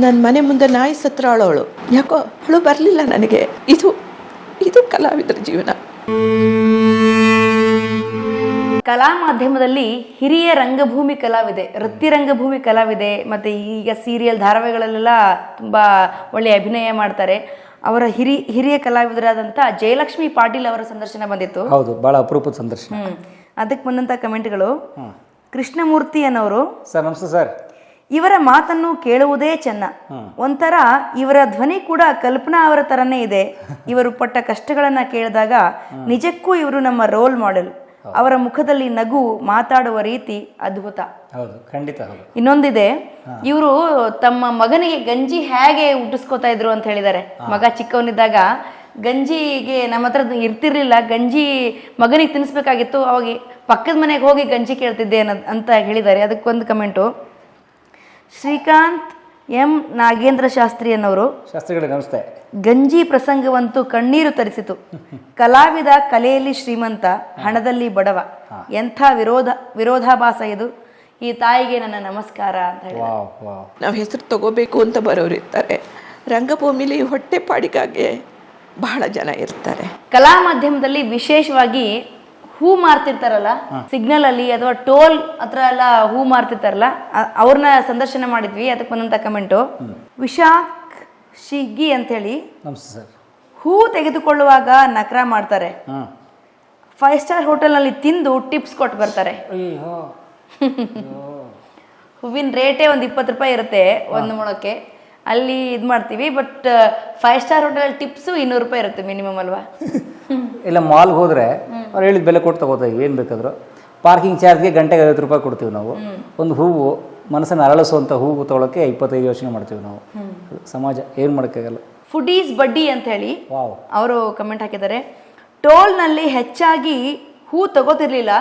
ನನ್ನ ಮನೆ ಮುಂದೆ ನಾಯಿ ಸತ್ರಳವಳು, ಯಾಕೋ ಅವಳು ಬರಲಿಲ್ಲ ನನಗೆ. ಇದು ಕಲಾವಿದರ ಜೀವನ. ಕಲಾ ಮಾಧ್ಯಮದಲ್ಲಿ ಹಿರಿಯ ರಂಗಭೂಮಿ ಕಲಾವಿದೆ, ವೃತ್ತಿ ರಂಗಭೂಮಿ ಕಲಾವಿದೆ, ಮತ್ತೆ ಈಗ ಸೀರಿಯಲ್ ಧಾರಾವಾಹಿಗಳಲ್ಲೆಲ್ಲ ತುಂಬಾ ಒಳ್ಳೆ ಅಭಿನಯ ಮಾಡ್ತಾರೆ. ಅವರ ಹಿರಿಯ ಕಲಾವಿದರಾದಂಥ ಜಯಲಕ್ಷ್ಮಿ ಪಾಟೀಲ್ ಅವರ ಸಂದರ್ಶನ ಬಂದಿತ್ತು. ಹೌದು, ಬಹಳ ಅಪರೂಪದ ಸಂದರ್ಶನ. ಅದಕ್ಕೆ ಬಂದಂತ ಕಮೆಂಟ್ಗಳು, ಕೃಷ್ಣಮೂರ್ತಿ ಅನ್ನೋರು, ಸರ್ ನಮಸ್ತೆ ಸರ್, ಇವರ ಮಾತನ್ನು ಕೇಳುವುದೇ ಚೆನ್ನ. ಒಂಥರ ಇವರ ಧ್ವನಿ ಕೂಡ ಕಲ್ಪನಾ ಅವರ ತರನೇ ಇದೆ. ಇವರು ಪಟ್ಟ ಕಷ್ಟಗಳನ್ನ ಕೇಳಿದಾಗ ನಿಜಕ್ಕೂ ಇವರು ನಮ್ಮ ರೋಲ್ ಮಾಡೆಲ್. ಅವರ ಮುಖದಲ್ಲಿ ನಗು, ಮಾತಾಡುವ ರೀತಿ ಅದ್ಭುತ. ಹೌದು, ಖಂಡಿತ. ಇನ್ನೊಂದಿದೆ, ಇವರು ತಮ್ಮ ಮಗನಿಗೆ ಗಂಜಿ ಹೇಗೆ ಹುಟ್ಟಿಸ್ಕೋತಾ ಇದ್ರು ಅಂತ ಹೇಳಿದ್ದಾರೆ. ಮಗ ಚಿಕ್ಕವನಿದ್ದಾಗ ಗಂಜಿಗೆ ನಮ್ಮ ಹತ್ರ ಇರ್ತಿರ್ಲಿಲ್ಲ, ಗಂಜಿ ಮಗನಿಗೆ ತಿನ್ನಿಸ್ಬೇಕಾಗಿತ್ತು, ಅವಾಗ ಪಕ್ಕದ ಮನೆಗೆ ಹೋಗಿ ಗಂಜಿ ಕೇಳ್ತಿದ್ದೆ ಅಂತ ಹೇಳಿದ್ದಾರೆ. ಅದಕ್ಕೊಂದು ಕಮೆಂಟು, ಶ್ರೀಕಾಂತ್ ಎಂ ನಾಗೇಂದ್ರ ಶಾಸ್ತ್ರಿ ಅನ್ನೋರು, ಶಾಸ್ತ್ರಿಗಳೇ ನಮಸ್ತೆ. ಗಂಜಿ ಪ್ರಸಂಗವಂತೂ ಕಣ್ಣೀರು ತರಿಸಿತು. ಕಲಾವಿದ ಕಲೆಯಲ್ಲಿ ಶ್ರೀಮಂತ, ಹಣದಲ್ಲಿ ಬಡವ, ಎಂಥ ವಿರೋಧಾಭಾಸ ಇದು. ಈ ತಾಯಿಗೆ ನನ್ನ ನಮಸ್ಕಾರ ಅಂತ ಹೇಳಿ. ನಾವು ಹೆಸರು ತಗೋಬೇಕು ಅಂತ ಬರೋರು ಇರ್ತಾರೆ. ರಂಗಭೂಮಿಲಿ ಹೊಟ್ಟೆಪಾಡಿಗಾಗಿ ಬಹಳ ಜನ ಇರ್ತಾರೆ. ಕಲಾ ಮಾಧ್ಯಮದಲ್ಲಿ ವಿಶೇಷವಾಗಿ ಹೂ ಮಾರ್ತಿರ್ತಾರಲ್ಲ, ಸಿಗ್ನಲ್ ಅಲ್ಲಿ ಅಥವಾ ಟೋಲ್ ಹತ್ರ ಎಲ್ಲ ಹೂ ಮಾರ್ತಿರ್ತಾರಲ್ಲ, ಅವ್ರನ್ನ ಸಂದರ್ಶನ ಮಾಡಿದ್ವಿ. ಅದಕ್ಕೆ ಬಂದಂತ ಕಮೆಂಟು, ವಿಶಾಖ್ ಶಿಗ್ಗಿ ಅಂತೇಳಿ, ನಮಸ್ತೆ ಸರ್. ಹೂ ತೆಗೆದುಕೊಳ್ಳುವಾಗ ನಕ್ರ ಮಾಡ್ತಾರೆ, 5 ಸ್ಟಾರ್ ಹೋಟೆಲ್ನಲ್ಲಿ ತಿಂದು ಟಿಪ್ಸ್ ಕೊಟ್ಟು ಬರ್ತಾರೆ. ಹೂವಿನ ರೇಟೇ ಒಂದು 20 ರೂಪಾಯಿ ಇರುತ್ತೆ ಒಂದು ಮೊಳಕ್ಕೆ, ಅಲ್ಲಿ ಇದು ಮಾಡ್ತೀವಿ. ಬಟ್ 5 ಸ್ಟಾರ್ ಹೋಟೆಲ್ ಟಿಪ್ಸು 200 ರೂಪಾಯಿ ಇರುತ್ತೆ ಮಿನಿಮಮ್ ಅಲ್ವಾ? ಇಲ್ಲ ಮಾಲ್ಗೆ ಹೋದರೆ ಅವ್ರು ಹೇಳಿದ ಬೆಲೆ ಕೊಟ್ಟು ತಗೋತೀವಿ, ಏನು ಬೇಕಾದರೂ. ಪಾರ್ಕಿಂಗ್ ಚಾರ್ಜ್ಗೆ ಗಂಟೆಗೆ 50 ರೂಪಾಯಿ ಕೊಡ್ತೀವಿ ನಾವು. ಒಂದು ಹೂವು ಮನಸ್ಸನ್ನು ಅರಳಿಸುವಂಥ ಹೂವು ತೊಗೊಳಕ್ಕೆ 25 ಯೋಚನೆ ಮಾಡ್ತೀವಿ ನಾವು. ಸಮಾಜ ಏನು ಮಾಡೋಕ್ಕಾಗಲ್ಲ. ಫುಡೀಸ್ ಬಡ್ಡಿ ಅಂತ ಹೇಳಿ ಅವರು ಕಮೆಂಟ್ ಹಾಕಿದ್ದಾರೆ. ಟೋಲ್ನಲ್ಲಿ ಹೆಚ್ಚಾಗಿ ಹೂ ತಗೋತಿರ್ಲಿಲ್ಲ,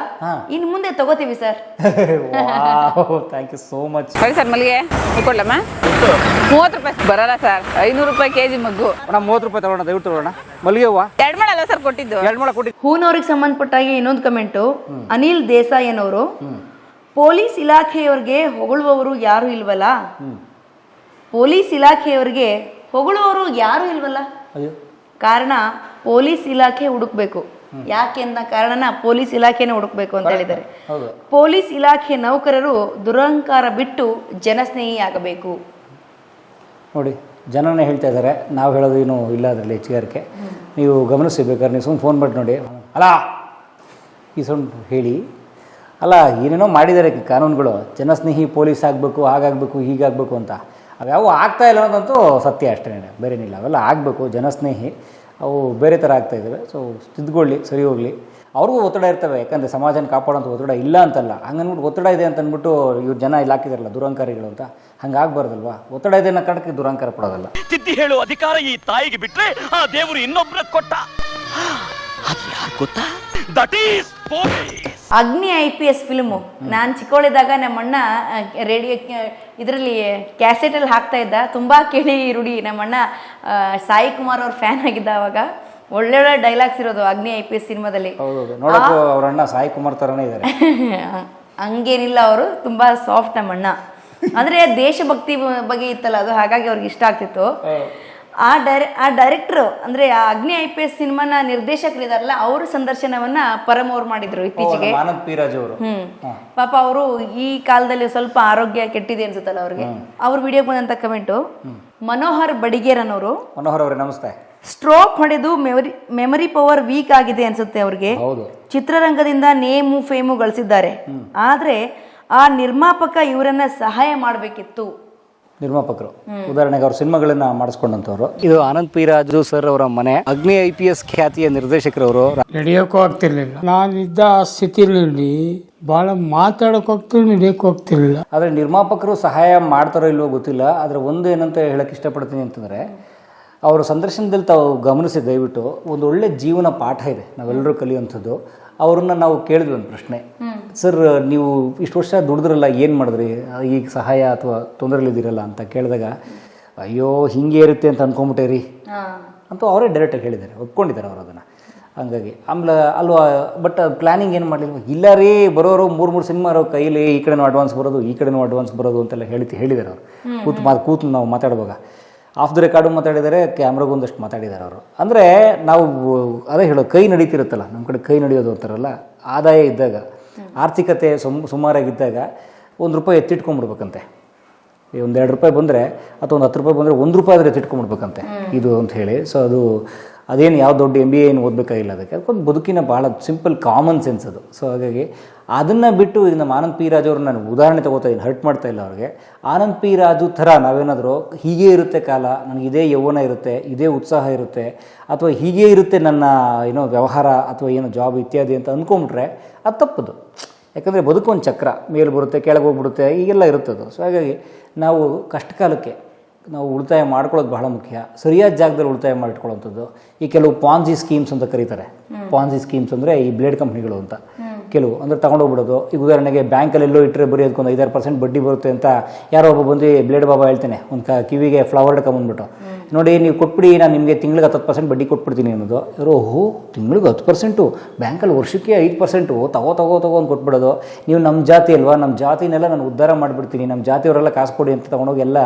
ಇನ್ನು ಮುಂದೆ ತಗೋತೀವಿ sir. Thank you so much. Sir ಮಲ್ಲಿಗೆ ಕೊಡ್ಲಮ್ಮ? 30 ರೂಪಾಯಿ ಬರಲ್ಲ ಸರ್, 500 ರೂಪಾಯಿ ಕೆಜಿ ಮಗ್ಗು. 30 ರೂಪಾಯಿ ತಗೊಳ್ಳೋಣ, ದಯವಿಟ್ಟು ತಗೊಳ್ಳೋಣ. ಮಲ್ಲಿಗೆ ಹೂವು 2 ಮಾಳ ಅಲ್ಲ ಸರ್ ಕೊಟ್ಟಿದ್ದು? 2 ಮಾಳ ಕೊಟ್ಟಿದ್ದು. ಹೂನವ್ರಿಗೆ ಸಂಬಂಧಪಟ್ಟಾಗಿ ಇನ್ನೊಂದು ಕಮೆಂಟು, ಅನಿಲ್ ದೇಸಾಯಿ ಅನ್ನೋರು, ಪೊಲೀಸ್ ಇಲಾಖೆಯವರಿಗೆ ಹೊಗಳುವವರು ಯಾರು ಇಲ್ವಲ್ಲ, ಪೊಲೀಸ್ ಇಲಾಖೆಯವರಿಗೆ ಹೊಗಳುವವರು ಯಾರು ಇಲ್ವಲ್ಲ, ಕಾರಣ ಪೊಲೀಸ್ ಇಲಾಖೆ ಹುಡುಕ್ಬೇಕು. ಯಾಕೆ ಅಂತ ಕಾರಣನ ಪೊಲೀಸ್ ಇಲಾಖೆನೇ ಹುಡುಕ್ಬೇಕು ಅಂತ ಹೇಳಿದ್ದಾರೆ. ಪೊಲೀಸ್ ಇಲಾಖೆ ನೌಕರರು ದುರಹಂಕಾರ ಬಿಟ್ಟು ಜನಸ್ನೇಹಿ ಆಗಬೇಕು. ನೋಡಿ, ಜನನೇ ಹೇಳ್ತಾ ಇದ್ದಾರೆ, ನಾವು ಹೇಳೋದು ಏನು ಇಲ್ಲ ಅದರಲ್ಲಿ ಹೆಚ್ಚುಗಾರಿಕೆ. ನೀವು ಗಮನಿಸಬೇಕಾದ್ರೆ ನೀವು ಸುಮ್ಮನೆ ಫೋನ್ ಮಾಡಿ ನೋಡಿ, ಅಲ್ಲ ಈ ಸೌಂಡ್ ಹೇಳಿ ಅಲ್ಲ, ಏನೇನೋ ಮಾಡಿದ್ದಾರೆ ಕಾನೂನುಗಳು, ಜನಸ್ನೇಹಿ ಪೊಲೀಸ್ ಆಗಬೇಕು, ಹಾಗಾಗಬೇಕು, ಹೀಗಾಗಬೇಕು ಅಂತ. ಅವ್ಯಾವು ಆಗ್ತಾ ಇಲ್ಲ ಅನ್ನೋದಂತೂ ಸತ್ಯ ಅಷ್ಟೇ, ಬೇರೇನಿಲ್ಲ. ಅವೆಲ್ಲ ಆಗಬೇಕು, ಜನಸ್ನೇಹಿ. ಅವು ಬೇರೆ ಥರ ಆಗ್ತಾಯಿದ್ದಾವೆ. ಸೊ ತಿದ್ದುಕೊಳ್ಳಿ, ಸರಿ ಹೋಗಲಿ. ಅವ್ರಿಗೂ ಒತ್ತಡ ಇರ್ತವೆ, ಯಾಕಂದರೆ ಸಮಾಜನ ಕಾಪಾಡೋಂಥ ಒತ್ತಡ ಇಲ್ಲ ಅಂತಲ್ಲ. ಹಂಗನ್ಬಿಟ್ಟು ಒತ್ತಡ ಇದೆ ಅಂತ ಅಂದ್ಬಿಟ್ಟು ಇವ್ರು ಜನ ಇಲ್ಲಿ ಹಾಕಿದಾರಲ್ಲ ದುರಂಕಾರಿಗಳು ಅಂತ, ಹಂಗಾಗಬಾರ್ದಲ್ವಾ? ಒತ್ತಡ ಇದೆ ಅನ್ನೋ ಕಾರಣಕ್ಕೆ ದುರಂಕಾರ ಪಡೋದಲ್ಲ. ತಿದ್ದಿ ಹೇಳೋ ಅಧಿಕಾರ ಈ ತಾಯಿಗೆ ಬಿಟ್ರೆ ಆ ದೇವರು ಇನ್ನೊಬ್ಬರ ಕೊಟ್ಟ. ಅದು ಯಾರು ಗೊತ್ತಾ? That is police. ಅಗ್ನಿ IPS ಫಿಲ್ಮು ನಾನು ಚಿಕ್ಕವಳಿದ್ದಾಗ ನಮ್ಮಣ್ಣ ರೇಡಿಯೋ ಇದರಲ್ಲಿ ಕ್ಯಾಸೆಟಲ್ಲಿ ಹಾಕ್ತಾ ಇದ್ದ. ತುಂಬ ಕೇಳಿ ರೂಢಿ. ನಮ್ಮಣ್ಣ ಸಾಯಿ ಕುಮಾರ್ ಅವ್ರ ಫ್ಯಾನ್ ಆಗಿದ್ದ. ಅವಾಗ ಒಳ್ಳೊಳ್ಳೆ ಡೈಲಾಗ್ಸ್ ಇರೋದು ಅಗ್ನಿ IPS ಸಿನಿಮಾದಲ್ಲಿ. ನೋಡಕ್ಕೂ ಅವ್ರ ಅಣ್ಣ ಸಾಯಿ ಕುಮಾರ್ ಥರನೇ ಇದ್ದಾರೆ. ಹಂಗೇನಿಲ್ಲ, ಅವರು ತುಂಬ ಸಾಫ್ಟ್ ನಮ್ಮಣ್ಣ. ಅಂದರೆ ದೇಶಭಕ್ತಿ ಬಗ್ಗೆ ಇತ್ತಲ್ಲ ಅದು, ಹಾಗಾಗಿ ಅವ್ರಿಗೆ ಇಷ್ಟ ಆಗ್ತಿತ್ತು. ಆ ಡೈರೆಕ್ಟ್ರು ಅಂದರೆ ಆ ಅಗ್ನಿ IPS ಸಿನಿಮಾನ ನಿರ್ದೇಶಕರಿದಾರಲ್ಲ, ಅವರು ಸಂದರ್ಶನವನ್ನ ಪರಮ್ ಅವ್ರು ಮಾಡಿದ್ರು ಇತ್ತೀಚೆಗೆ. ಆನಂದ್ ಪಿ ರಾಜ್ ಅವರು. ಪಾಪ ಅವರು ಈ ಕಾಲದಲ್ಲಿ ಸ್ವಲ್ಪ ಆರೋಗ್ಯ ಕೆಟ್ಟಿದೆ ಅನ್ಸುತ್ತಲ್ಲ ಅವ್ರಿಗೆ. ಅವ್ರ ವಿಡಿಯೋ ಬಂದಂತ ಕಮೆಂಟು, ಮನೋಹರ್ ಬಡಿಗೇರ್ ಅನ್ನೋರು, ಮನೋಹರ್ ಅವರೇ ನಮಸ್ತೆ. ಸ್ಟ್ರೋಕ್ ಹೊಡೆದು ಮೆಮರಿ ಪವರ್ ವೀಕ್ ಆಗಿದೆ ಅನ್ಸುತ್ತೆ ಅವ್ರಿಗೆ. ಚಿತ್ರರಂಗದಿಂದ ನೇಮು ಫೇಮು ಗಳಿಸಿದ್ದಾರೆ, ಆದ್ರೆ ಆ ನಿರ್ಮಾಪಕ ಇವರನ್ನ ಸಹಾಯ ಮಾಡಬೇಕಿತ್ತು. ನಿರ್ಮಾಪಕರು ಉದಾಹರಣೆಗೆ ಅವ್ರ ಸಿನಿಮಾಗಳನ್ನ ಮಾಡಿಸ್ಕೊಂಡಂತವ್ರು. ಇದು ಆನಂದ್ ಪಿ ರಾಜು ಸರ್ ಅವರ ಮನೆ. ಅಗ್ನಿ IPS ಖ್ಯಾತಿಯ ನಿರ್ದೇಶಕರವರು. ನಡೆಯೋಕ್ಕೂ ಆಗ್ತಿರ್ಲಿಲ್ಲ. ನಾನಿದ್ದ ಆ ಸ್ಥಿತಿಯಲ್ಲಿ ಬಹಳ ಮಾತಾಡಕ್ ಹೋಗ್ತಿರ್ಲಿಲ್ಲ, ನಡೆಯಕ್ಕೆ ಹೋಗ್ತಿರ್ಲಿಲ್ಲ. ಆದ್ರೆ ನಿರ್ಮಾಪಕರು ಸಹಾಯ ಮಾಡ್ತಾರೋ ಇಲ್ವೋ ಗೊತ್ತಿಲ್ಲ. ಆದ್ರೆ ಒಂದು ಏನಂತ ಹೇಳಕ್ ಇಷ್ಟಪಡ್ತೀನಿ ಅಂತಂದ್ರೆ, ಅವರ ಸಂದರ್ಶನದಲ್ಲಿ ತಾವು ಗಮನಿಸಿ ದಯವಿಟ್ಟು, ಒಂದು ಒಳ್ಳೆ ಜೀವನ ಪಾಠ ಇದೆ ನಾವೆಲ್ಲರೂ ಕಲಿಯುವಂಥದ್ದು. ಅವ್ರನ್ನ ನಾವು ಕೇಳಿದ್ವಿ ಒಂದು ಪ್ರಶ್ನೆ, ಸರ್ ನೀವು ಇಷ್ಟು ವರ್ಷ ದುಡಿದ್ರಲ್ಲ, ಏನು ಮಾಡಿದ್ರಿ, ಈಗ ಸಹಾಯ ಅಥವಾ ತೊಂದರೆಲಿದ್ದೀರಲ್ಲ ಅಂತ ಕೇಳಿದಾಗ, ಅಯ್ಯೋ ಹಿಂಗೆ ಇರುತ್ತೆ ಅಂತ ಅಂದ್ಕೊಂಬಿಟ್ಟೇರಿ ಅಂತೂ ಅವರೇ ಡೈರೆಕ್ಟಾಗಿ ಹೇಳಿದ್ದಾರೆ, ಒಪ್ಕೊಂಡಿದ್ದಾರೆ ಅವರು ಅದನ್ನು. ಹಂಗಾಗಿ ಆಮೇಲೆ ಅಲ್ವಾ, ಬಟ್ ಪ್ಲ್ಯಾನಿಂಗ್ ಏನು ಮಾಡಲಿಲ್ಲ. ಇಲ್ಲ ರೀ, ಬರೋರು 3 ಸಿನಿಮಾ ಇರೋ ಕೈಲಿ ಈ ಕಡೆನೂ ಅಡ್ವಾನ್ಸ್ ಬರೋದು, ಈ ಕಡೆನೂ ಅಡ್ವಾನ್ಸ್ ಬರೋದು ಅಂತೆಲ್ಲ ಹೇಳಿದ್ದಾರೆ ಅವರು. ಕೂತು ನಾವು ಮಾತಾಡುವಾಗ ಆಫ್ ದ ರೆಕಾರ್ಡು ಮಾತಾಡಿದ್ದಾರೆ, ಕ್ಯಾಮ್ರಾಗೂ ಒಂದಷ್ಟು ಮಾತಾಡಿದ್ದಾರೆ ಅವರು. ಅಂದರೆ ನಾವು ಅದೇ ಹೇಳೋದು, ಕೈ ನಡೀತಿರುತ್ತಲ್ಲ ನಮ್ಮ ಕಡೆ, ಕೈ ನಡೆಯೋದು ಅಂತಾರಲ್ಲ, ಆದಾಯ ಇದ್ದಾಗ, ಆರ್ಥಿಕತೆ ಸುಮಾರಾಗಿದ್ದಾಗ 1 ರೂಪಾಯಿ ಎತ್ತಿಟ್ಕೊಂಡ್ಬಿಡ್ಬೇಕಂತೆ. ಒಂದು 2 ರೂಪಾಯಿ ಬಂದರೆ ಅಥವಾ ಒಂದು 10 ರೂಪಾಯಿ ಬಂದರೆ 1 ರೂಪಾಯಿ ಆದರೆ ಎತ್ತಿಟ್ಕೊಂಡ್ಬಿಡ್ಬೇಕಂತೆ ಇದು ಅಂತ ಹೇಳಿ. ಸೊ ಅದೇನು ಯಾವ ದೊಡ್ಡ MBA ಏನು ಓದಬೇಕಾಗಿಲ್ಲ ಅದಕ್ಕೆ. ಅದಕ್ಕೊಂದು ಬದುಕಿನ ಭಾಳ ಸಿಂಪಲ್ ಕಾಮನ್ ಸೆನ್ಸ್ ಅದು. ಸೊ ಹಾಗಾಗಿ ಅದನ್ನು ಬಿಟ್ಟು ಈಗ ನಮ್ಮ ಆನಂದ್ ಪಿ ರಾಜು ಅವ್ರನ್ನ ನಾನು ಉದಾಹರಣೆ ತೊಗೋತಾ ಇದ್ದೀನಿ, ಹರ್ಟ್ ಮಾಡ್ತಾ ಇಲ್ಲ ಅವ್ರಿಗೆ. ಆನಂದ್ ಪಿ ರಾಜು ಥರ ನಾವೇನಾದರೂ ಹೀಗೆ ಇರುತ್ತೆ ಕಾಲ, ನನಗೆ ಇದೇ ಯೌವನ ಇರುತ್ತೆ, ಇದೇ ಉತ್ಸಾಹ ಇರುತ್ತೆ, ಅಥವಾ ಹೀಗೆ ಇರುತ್ತೆ ನನ್ನ ಏನೋ ವ್ಯವಹಾರ ಅಥವಾ ಏನೋ ಜಾಬ್ ಇತ್ಯಾದಿ ಅಂತ ಅಂದ್ಕೊಂಬಿಟ್ರೆ ಅದು ತಪ್ಪದು. ಯಾಕಂದರೆ ಬದುಕೊಂದು ಚಕ್ರ, ಮೇಲೆ ಬರುತ್ತೆ, ಕೆಳಗೆ ಹೋಗ್ಬಿಡುತ್ತೆ, ಈಗೆಲ್ಲ ಇರುತ್ತದು. ಸೊ ಹಾಗಾಗಿ ನಾವು ಕಷ್ಟ ಕಾಲಕ್ಕೆ ನಾವು ಉಳಿತಾಯ ಮಾಡ್ಕೊಳ್ಳೋದು ಬಹಳ ಮುಖ್ಯ. ಸರಿಯಾದ ಜಾಗದಲ್ಲಿ ಉಳಿತಾಯ ಮಾಡಿಟ್ಕೊಳ್ಳೋವಂಥದ್ದು. ಈ ಕೆಲವು ಪಾನ್ಜಿ ಸ್ಕೀಮ್ಸ್ ಅಂತ ಕರೀತಾರೆ. ಪಾನ್ಜಿ ಸ್ಕೀಮ್ಸ್ ಅಂದರೆ ಈ ಬ್ಲೇಡ್ ಕಂಪ್ನಿಗಳು ಅಂತ. ಕೆಲವು ಅಂದರೆ ತೊಗೊಂಡೋಗ್ಬಿಡೋದು. ಈಗ ಉದಾಹರಣೆಗೆ ಬ್ಯಾಂಕಲ್ಲೆಲ್ಲೋ ಇಟ್ಟರೆ ಬರೀ ಅದಕ್ಕೊಂದು 5-6% ಬಡ್ಡಿ ಬರುತ್ತೆ ಅಂತ ಯಾರೋ ಒಬ್ಬ ಬಂದು ಬ್ಲೇಡ್ ಬಾಬಾ ಹೇಳ್ತಾನೆ, ಒಂದು ಕಿವಿಗೆ ಫ್ಲವರ್ ಹಿಡ್ಕೊಂಬಂದ್ಬಿಟ್ಟು, ನೋಡಿ ನೀವು ಕೊಟ್ಬಿಡಿ, ನಾನು ನಿಮಗೆ ತಿಂಗಳಿಗೆ 10% ಬಡ್ಡಿ ಕೊಟ್ಬಿಡ್ತೀನಿ ಅನ್ನೋದು. ಇವರು ಓಹೋ ತಿಂಗಳಿಗೆ 10%, ಬ್ಯಾಂಕಲ್ಲಿ ವರ್ಷಕ್ಕೆ 5%, ತಗೋ ಅಂತ ಕೊಟ್ಬಿಡೋದು. ನೀವು ನಮ್ಮ ಜಾತಿ ಅಲ್ವಾ, ನಮ್ಮ ಜಾತಿನೆಲ್ಲ ನಾನು ಉದ್ಧಾರ ಮಾಡಿಬಿಡ್ತೀನಿ, ನಮ್ಮ ಜಾತಿಯವರೆಲ್ಲ ಕಾಸು ಕೊಡಿ ಅಂತ ತೊಗೊಂಡೋಗಿ ಎಲ್ಲ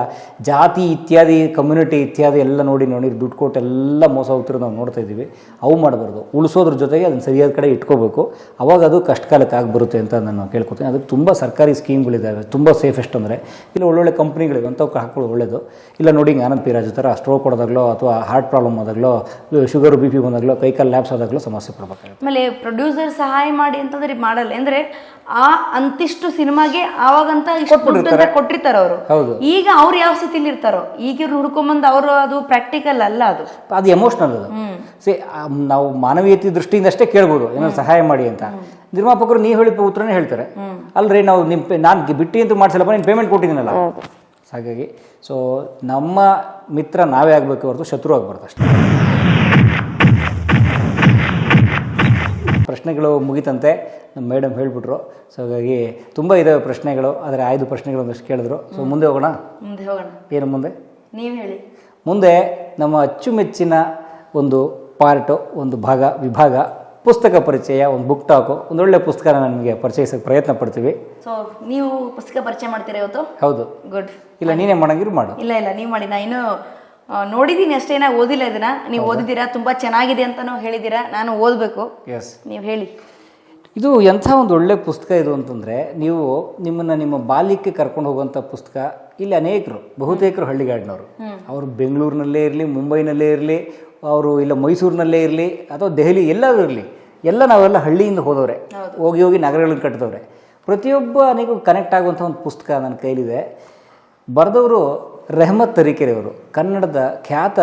ಜಾತಿ ಇತ್ಯಾದಿ ಕಮ್ಯುನಿಟಿ ಇತ್ಯಾದಿ ಎಲ್ಲ ನೋಡಿ ದುಡ್ಡು ಕೊಟ್ಟು ಎಲ್ಲ ಮೋಸ ಹೋಗ್ತಿರೋದು ನಾವು ನೋಡ್ತಾ ಇದ್ದೀವಿ. ಅವು ಮಾಡಬಾರ್ದು, ಉಳಿಸೋದ್ರ ಜೊತೆಗೆ ಅದನ್ನು ಸರಿಯಾದ ಕಡೆ ಇಟ್ಕೋಬೇಕು. ಅವಾಗ ಅದು ಕಷ್ಟ ಕಾಲಕ್ಕೆ ಆಗಿಬರುತ್ತೆ ಅಂತ ನಾನು ಕೇಳ್ಕೊತೀನಿ. ಅದಕ್ಕೆ ತುಂಬ ಸರ್ಕಾರಿ ಸ್ಕೀಮ್ಗಳಿದ್ದಾವೆ, ತುಂಬ ಸೇಫೆಸ್ಟ್ ಅಂದರೆ ಇಲ್ಲ ಒಳ್ಳೊಳ್ಳೆ ಕಂಪ್ನಿಗಳಿವೆ, ಅಂಥವ್ಕೆ ಹಾಕೊಳ್ಳೋದು ಒಳ್ಳೆಯದು. ಇಲ್ಲ ನೋಡಿ ಆನಂದ್ ಪಿ ರಾಜ್ ಥರ ಸ್ಟ್ರೋಕ್ ಹೊಡೆದಾಗಲೋ ಅಥವಾ ಹಾರ್ಟ್ ಪ್ರಾಬ್ಲಮ್ ಆದಾಗಲೋ, ಶುಗರ್ BP ಬಂದಾಗಲೋ, ಕೈಕಾಲು ಲ್ಯಾಬ್ಸ್ ಆದಾಗಲೋ ಸಮಸ್ಯೆ ಪಡಬೇಕಾಗುತ್ತೆ. ಆಮೇಲೆ ಪ್ರೊಡ್ಯೂಸರ್ ಸಹಾಯ ಮಾಡಿ ಅಂತಂದ್ರೆ ಮಾಡಲ್ಲ, ಅಂದರೆ ಆ ಅಂತಿಷ್ಟು ಸಿನಿಮಾಗೆ ಆವಾಗಂತ ಇಷ್ಟು ದುಡ್ಡು ಅಂತ ಕೊಟ್ಟಿರ್ತಾರ ಅವರು. ಈಗ ಅವ್ರು ಯಾವ ಸ್ಥಿತಿಲಿ ಇರ್ತಾರೋ, ಈಗ ಹುಡ್ಕೊಂಬಂದು ಅವರು, ಅದು ಪ್ರಾಕ್ಟಿಕಲ್ ಅಲ್ಲ, ಅದು ಎಮೋಷನಲ್. ಅದು ನಾವು ಮಾನವೀಯತೆ ದೃಷ್ಟಿಯಿಂದ ಅಷ್ಟೇ ಕೇಳ್ಬೋದು ಏನಾದ್ರು ಸಹಾಯ ಮಾಡಿ ಅಂತ. ನಿರ್ಮಾಪಕರು ನೀವು ಹೇಳಿ ಉತ್ತರನೇ ಹೇಳ್ತಾರೆ, ಅಲ್ರಿ ನಾವು ನಾನು ಬಿಟ್ಟು ಅಂತ ಮಾಡಿಸಲ್ಲಪ್ಪ, ನೀನು ಪೇಮೆಂಟ್ ಕೊಟ್ಟಿದ್ದೀನಲ್ಲ. ಹಾಗಾಗಿ ಸೊ ನಮ್ಮ ಮಿತ್ರ ನಾವೇ ಆಗಬೇಕು ಹೊರತು ಶತ್ರು ಆಗಬಾರ್ದು ಅಷ್ಟೇ. ಪ್ರಶ್ನೆಗಳು ಮುಗಿತಂತೆ, ನಮ್ಮ ಮೇಡಮ್ ಹೇಳಿಬಿಟ್ರು. ಸೊ ಹಾಗಾಗಿ ತುಂಬ ಇದ್ದಾವೆ ಪ್ರಶ್ನೆಗಳು, ಆದರೆ 5 ಪ್ರಶ್ನೆಗಳು ಒಂದಷ್ಟು ಕೇಳಿದ್ರು. ಸೊ ಮುಂದೆ ಹೋಗೋಣ. ಏನು ಮುಂದೆ ನೀವು ಹೇಳಿ. ಮುಂದೆ ನಮ್ಮ ಅಚ್ಚುಮೆಚ್ಚಿನ ಒಂದು ಪಾರ್ಟು, ಒಂದು ವಿಭಾಗ ಪುಸ್ತಕ ಪರಿಚಯ, ಒಂದು ಬುಕ್ ಟಾಕು. ಒಂದೊಳ್ಳೆ ಪುಸ್ತಕನ ನಮಗೆ ಪರಿಚಯಿಸೋಕ್ಕೆ ಪ್ರಯತ್ನ ಪಡ್ತೀವಿ. ಸೊ ನೀವು ಪುಸ್ತಕ ಪರಿಚಯ ಮಾಡ್ತೀರಾ ಇವತ್ತು? ಹೌದು. ಗುಡ್. ಇಲ್ಲ ನೀನೇ ಮಾಡಂಗಿರು ಮಾಡು. ಇಲ್ಲ ನೀವು ಮಾಡಿ, ನಾ ಇನ್ನೂ ನೋಡಿದ್ದೀನಿ ಅಷ್ಟೇ, ನಾ ಓದಿಲ್ಲ ಇದನ್ನ. ನೀವು ಓದಿದ್ದೀರಾ, ತುಂಬ ಚೆನ್ನಾಗಿದೆ ಅಂತಲೂ ಹೇಳಿದ್ದೀರಾ, ನಾನು ಓದಬೇಕು. ಎಸ್, ನೀವು ಹೇಳಿ. ಇದು ಎಂಥ ಒಂದು ಒಳ್ಳೆ ಪುಸ್ತಕ ಇದು ಅಂತಂದರೆ, ನೀವು ನಿಮ್ಮ ಬಾಲ್ಯಕ್ಕೆ ಕರ್ಕೊಂಡು ಹೋಗುವಂಥ ಪುಸ್ತಕ. ಇಲ್ಲಿ ಅನೇಕರು, ಬಹುತೇಕರು ಹಳ್ಳಿಗಾಡಿನವರು, ಅವರು ಬೆಂಗಳೂರಿನಲ್ಲೇ ಇರಲಿ, ಮುಂಬೈನಲ್ಲೇ ಇರಲಿ, ಅವರು ಇಲ್ಲ ಮೈಸೂರಿನಲ್ಲೇ ಇರಲಿ ಅಥವಾ ದೆಹಲಿ ಎಲ್ಲರೂ ಇರಲಿ, ಎಲ್ಲ ನಾವೆಲ್ಲ ಹಳ್ಳಿಯಿಂದ ಹೋದವ್ರೆ, ಹೋಗಿ ನಗರಗಳನ್ನು ಕಟ್ಟಿದವ್ರೆ. ಪ್ರತಿಯೊಬ್ಬನಿಗೂ ಕನೆಕ್ಟ್ ಆಗುವಂಥ ಒಂದು ಪುಸ್ತಕ ನನ್ನ ಕೈಲಿದೆ. ಬರೆದವರು ರೆಹಮತ್ ತರೀಕೆರೆಯವರು, ಕನ್ನಡದ ಖ್ಯಾತ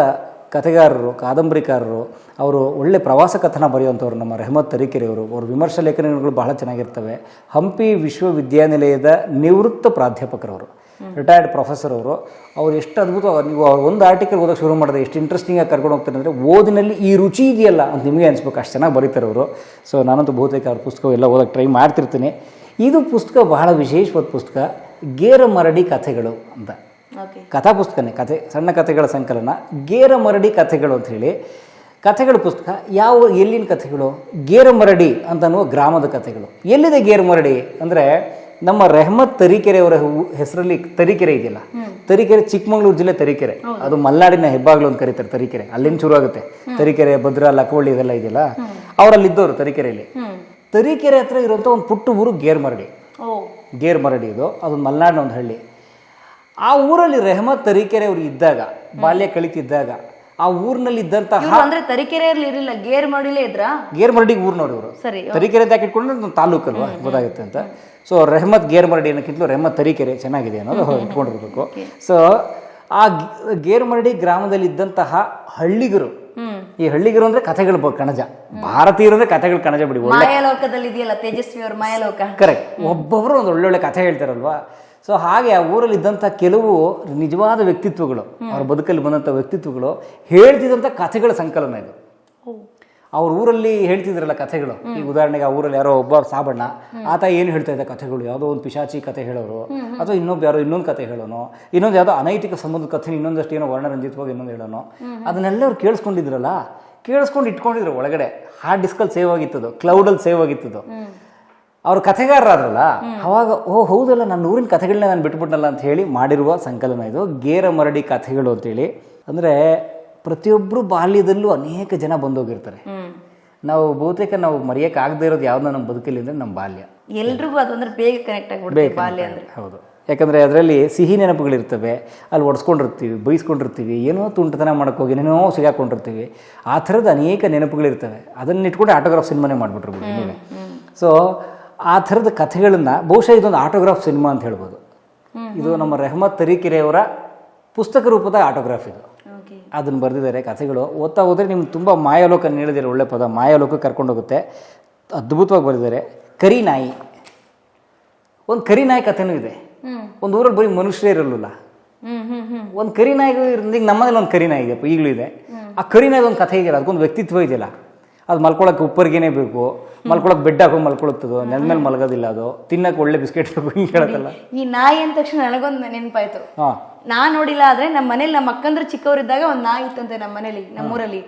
ಕಥೆಗಾರರು, ಕಾದಂಬರಿಕಾರರು. ಅವರು ಒಳ್ಳೆ ಪ್ರವಾಸ ಕಥನ ಬರೆಯುವಂಥವ್ರು ನಮ್ಮ ರೆಹಮತ್ ತರೀಕೆರೆಯವರು. ಅವ್ರ ವಿಮರ್ಶಾ ಲೇಖನಗಳು ಬಹಳ ಚೆನ್ನಾಗಿರ್ತವೆ. ಹಂಪಿ ವಿಶ್ವವಿದ್ಯಾನಿಲಯದ ನಿವೃತ್ತ ಪ್ರಾಧ್ಯಾಪಕರವರು, ರಿಟೈರ್ಡ್ ಪ್ರೊಫೆಸರ್ ಅವರು. ಅವ್ರು ಎಷ್ಟು ಅದ್ಭುತವಾಗಿ, ನೀವು ಒಂದು ಆರ್ಟಿಕಲ್ ಓದೋಕ್ಕೆ ಶುರು ಮಾಡಿದ್ರೆ ಎಷ್ಟು ಇಂಟ್ರೆಸ್ಟಿಂಗಾಗಿ ಕರ್ಕೊಂಡು ಹೋಗ್ತಾರೆ ಅಂದರೆ, ಓದಿನಲ್ಲಿ ಈ ರುಚಿ ಇದೆಯಲ್ಲ ಅಂತ ನಿಮಗೆ ಅನಿಸ್ಬೇಕು, ಅಷ್ಟು ಚೆನ್ನಾಗಿ ಬರೀತಾರೆ ಅವರು. ಸೊ ನಾನಂತೂ ಬಹುತೇಕ ಅವ್ರ ಪುಸ್ತಕ ಎಲ್ಲ ಓದೋಕ್ಕೆ ಟ್ರೈ ಮಾಡ್ತಿರ್ತೀನಿ. ಇದು ಪುಸ್ತಕ ಬಹಳ ವಿಶೇಷವಾದ ಪುಸ್ತಕ, ಗೇರಮರಡಿ ಕಥೆಗಳು ಅಂತ. ಕಥಾ ಪುಸ್ತಕನೇ, ಸಣ್ಣ ಕಥೆಗಳ ಸಂಕಲನ, ಗೇರಮರಡಿ ಕಥೆಗಳು ಅಂತ ಹೇಳಿ ಕಥೆಗಳ ಪುಸ್ತಕ. ಎಲ್ಲಿನ ಕಥೆಗಳು? ಗೇರಮರಡಿ ಅಂತನ್ನುವ ಗ್ರಾಮದ ಕಥೆಗಳು. ಎಲ್ಲಿದೆ ಗೇರಮರಡಿ ಅಂದರೆ, ನಮ್ಮ ರೆಹಮತ್ ತರೀಕೆರೆಯವರ ಹೆಸರಲ್ಲಿ ತರೀಕೆರೆ ಇದೆಯಲ್ಲ, ತರೀಕೆರೆ ಚಿಕ್ಕಮಗಳೂರು ಜಿಲ್ಲೆ ತರೀಕೆರೆ, ಅದು ಮಲ್ನಾಡಿನ ಹೆಬ್ಬಾಗ್ಲು ಅಂತ ಕರೀತಾರೆ ತರೀಕೆರೆ. ಅಲ್ಲಿಂದ ಶುರು ಆಗುತ್ತೆ ತರೀಕೆರೆ, ಭದ್ರಾ, ಲಕ್ಕವಳ್ಳಿ ಇದೆಲ್ಲ ಇದೆಯಲ್ಲ, ಅವರಲ್ಲಿದ್ದವರು ತರೀಕೆರೆಯಲ್ಲಿ. ತರೀಕೆರೆ ಹತ್ರ ಇರುವಂಥ ಒಂದು ಪುಟ್ಟ ಊರು ಗೇರ್ಮರಡಿ. ಇದು ಅದೊಂದು ಮಲ್ನಾಡಿನ ಒಂದು ಹಳ್ಳಿ. ಆ ಊರಲ್ಲಿ ರೆಹಮತ್ ತರೀಕೆರೆ ಅವರು ಇದ್ದಾಗ, ಬಾಲ್ಯ ಕಳಿತಿದ್ದಾಗ, ಆ ಊರಿನಲ್ಲಿ ಇದ್ದಂತಹ, ಅಂದ್ರೆ ತರೀಕೆರೆಯಲ್ಲಿ ಇರಲಿಲ್ಲ, ಗೇರ್ಮರಡಿಲೇ ಇದ್ರ. ಗೇರ್ಮರಡಿಗೆ ಊರಿನವರು ಇವರು. ತರೀಕೆರೆ ಅಂತ ಇಟ್ಕೊಂಡ್ರೆ ಒಂದು ತಾಲೂಕಲ್ವಾ, ಗೊತ್ತಾಗುತ್ತೆ ಅಂತ. ಸೊ ರೆಹಮತ್ ಗೇರ್ಮರಡಿ ಅನ್ನೋಕ್ಕಿಂತಲೂ ರೆಹಮತ್ ತರೀಕೆರೆ ಚೆನ್ನಾಗಿದೆ ಅನ್ನೋದು ಇಟ್ಕೊಂಡಿರ್ಬೇಕು. ಸೊ ಆ ಗೇರ್ಮರಡಿ ಗ್ರಾಮದಲ್ಲಿ ಇದ್ದಂತಹ ಹಳ್ಳಿಗರು, ಈ ಹಳ್ಳಿಗರು ಅಂದ್ರೆ ಕಥೆಗಳು ಕಣಜ, ಭಾರತೀಯರು ಅಂದ್ರೆ ಕಥೆಗಳು ಕಣಜ ಬಿಡಿ. ಮಾಯಾಲೋಕದಲ್ಲಿ ಇದೆಯಲ್ಲ ತೇಜಸ್ವಿ ಅವ್ರ ಮಾಯಾಲೋಕ, ಕರೆಕ್ಟ್. ಒಬ್ಬೊಬ್ರು ಒಂದು ಒಳ್ಳೊಳ್ಳೆ ಕಥೆ ಹೇಳ್ತಾರಲ್ವಾ. ಸೊ ಹಾಗೆ ಆ ಊರಲ್ಲಿ ಇದ್ದಂಥ ಕೆಲವು ನಿಜವಾದ ವ್ಯಕ್ತಿತ್ವಗಳು, ಅವ್ರ ಬದುಕಲ್ಲಿ ಬಂದಂಥ ವ್ಯಕ್ತಿತ್ವಗಳು ಹೇಳ್ತಿದ್ದಂಥ ಕಥೆಗಳ ಸಂಕಲನ ಇದು. ಅವ್ರ ಊರಲ್ಲಿ ಹೇಳ್ತಿದ್ರಲ್ಲ ಕಥೆಗಳು. ಈಗ ಉದಾಹರಣೆಗೆ ಆ ಊರಲ್ಲಿ ಯಾರೋ ಒಬ್ಬ ಸಾಬಣ್ಣ, ಆತ ಏನು ಹೇಳ್ತಾ ಇದ್ದ ಕಥೆಗಳು, ಯಾವುದೋ ಒಂದು ಪಿಶಾಚಿ ಕಥೆ ಹೇಳೋರು, ಅಥವಾ ಯಾರೋ ಇನ್ನೊಂದು ಕಥೆ ಹೇಳೋನು, ಇನ್ನೊಂದು ಯಾವುದೋ ಅನೈತಿಕ ಸಂಬಂಧದ ಕಥೆ ಇನ್ನೊಂದಷ್ಟು ಏನೋ ವರ್ಣರಂಜಿತವಾಗಿ ಇನ್ನೊಂದು ಹೇಳೋನು. ಅದನ್ನೆಲ್ಲರೂ ಕೇಳಿಸ್ಕೊಂಡಿದ್ರಲ್ಲ, ಕೇಳಿಸ್ಕೊಂಡು ಇಟ್ಕೊಂಡಿದ್ರು ಒಳಗಡೆ. ಹಾರ್ಡ್ ಡಿಸ್ಕಲ್ಲಿ ಸೇವ್ ಆಗಿತ್ತದು, ಕ್ಲೌಡಲ್ಲಿ ಸೇವ್ ಆಗಿತ್ತದು. ಅವ್ರ ಕಥೆಗಾರರಾದ್ರಲ್ಲ, ಅವಾಗ ಹೌದಲ್ಲ, ನನ್ನ ಊರಿನ ಕಥೆಗಳನ್ನ ನಾನು ಬಿಟ್ಬಿಟ್ನಲ್ಲ ಅಂತ ಹೇಳಿ ಮಾಡಿರುವ ಸಂಕಲನ ಇದು, ಗೇರಮರಡಿ ಕಥೆಗಳು ಅಂತೇಳಿ. ಅಂದರೆ ಪ್ರತಿಯೊಬ್ಬರು ಬಾಲ್ಯದಲ್ಲೂ ಅನೇಕ ಜನ ಬಂದೋಗಿರ್ತಾರೆ. ನಾವು ಬಹುತೇಕ ಮರೆಯೋಕೆ ಆಗದೆ ಇರೋದು ಯಾವ್ದು ನಮ್ಮ ಬದುಕಲ್ಲಿ ಅಂದರೆ ನಮ್ಮ ಬಾಲ್ಯ. ಎಲ್ರಿಗೂ ಅದು ಅಂದ್ರೆ ಬೇಗ ಕನೆಕ್ಟ್ ಆಗಿಬಿಡುತ್ತೆ ಬಾಲ್ಯ ಅಂದರೆ. ಹೌದು, ಯಾಕಂದರೆ ಅದರಲ್ಲಿ ಸಿಹಿ ನೆನಪುಗಳಿರ್ತವೆ, ಅಲ್ಲಿ ಒಡ್ಸ್ಕೊಂಡಿರ್ತೀವಿ, ಬೈಸ್ಕೊಂಡಿರ್ತೀವಿ, ಏನೋ ತುಂಟತನ ಮಾಡೋಕ್ಕೋಗಿ ಏನೇನೋ ಸಿಗಾಕೊಂಡಿರ್ತೀವಿ. ಆ ಥರದ ಅನೇಕ ನೆನಪುಗಳಿರ್ತವೆ. ಅದನ್ನ ಇಟ್ಕೊಂಡು ಆಟೋಗ್ರಾಫ್ ಸಿನಿಮಾನೇ ಮಾಡಿಬಿಟ್ರು ಬಿಡಿ ನೀವೇ. ಸೊ ಆ ಥರದ ಕಥೆಗಳನ್ನು ಬಹುಶಃ ಇದೊಂದು ಆಟೋಗ್ರಾಫ್ ಸಿನಿಮಾ ಅಂತ ಹೇಳ್ಬೋದು. ಇದು ನಮ್ಮ ರೆಹಮತ್ ತರೀಕೆರೆಯವರ ಪುಸ್ತಕ ರೂಪದ ಆಟೋಗ್ರಾಫ್ ಇದು. ಅದನ್ನು ಬರೆದಿದ್ದಾರೆ ಕಥೆಗಳು. ಓದ್ತಾ ಹೋದರೆ ನಿಮ್ಗೆ ತುಂಬ ಮಾಯಾಲೋಕ ಹೇಳಿದಿದ್ದಾರೆ, ಒಳ್ಳೆ ಪದ, ಮಾಯಾಲೋಕ ಕರ್ಕೊಂಡೋಗುತ್ತೆ. ಅದ್ಭುತವಾಗಿ ಬರೆದಿದ್ದಾರೆ. ಕರಿ ನಾಯಿ, ಒಂದು ಕರಿ ನಾಯಿ ಕಥೆನೂ ಇದೆ. ಒಂದು ಊರಲ್ಲಿ ಬರೀ ಮನುಷ್ಯರೇ ಇರಲ್ಲ, ಒಂದು ಕರಿ ನಾಯಿಗೂ ಈಗ ನಮ್ಮನೇಲಿ ಒಂದು ಕರಿ ನಾಯಿ ಇದೆಯಪ್ಪ, ಈಗಲೂ ಇದೆ. ಆ ಕರಿ ನಾಯಿದು ಒಂದು ಕಥೆ ಇದೆಯಲ್ಲ, ಅದಕ್ಕೊಂದು ವ್ಯಕ್ತಿತ್ವ ಇದೆಯಲ್ಲ, ಅದು ಮಲ್ಕೊಳಕ್ಕೆ ಉಪ್ಪರಿಗೆನೇ ಬೇಕು, ಮಲ್ಕೊಳಕ್ಕೆ ಬೆಡ್ ಹಾಕೊಂಡು ಮಲ್ಕೊಳುತ್ತದು, ನೆಲ ಮೇಲೆ ಮಲಗೋದಿಲ್ಲ, ಅದು ತಿನ್ನಕ್ಕೆ ಒಳ್ಳೆ ಬಿಸ್ಕೆಟ್ ಬೇಕು ಹಿಂಗೆ ಹೇಳುತ್ತಲ್ಲ. ಈ ನಾಯಿ ಅಂದ ತಕ್ಷಣ ನನಗೊಂದು ನೆನಪಾಯ್ತು. ಹಾಂ, ನಾನ್ ನೋಡಿಲ್ಲ, ಆದ್ರೆ ನಮ್ಮ ಮನೇಲಿ ನಮ್ಮ ಅಕ್ಕಂದ್ರೆ ಚಿಕ್ಕವರಿದ್ದಾಗ ಒಂದು ನಾಯಿ ಇತ್ತಂತೆ ನಮ್ಮ ಮನೇಲಿ, ನಮ್ಮೂರಲ್ಲಿ.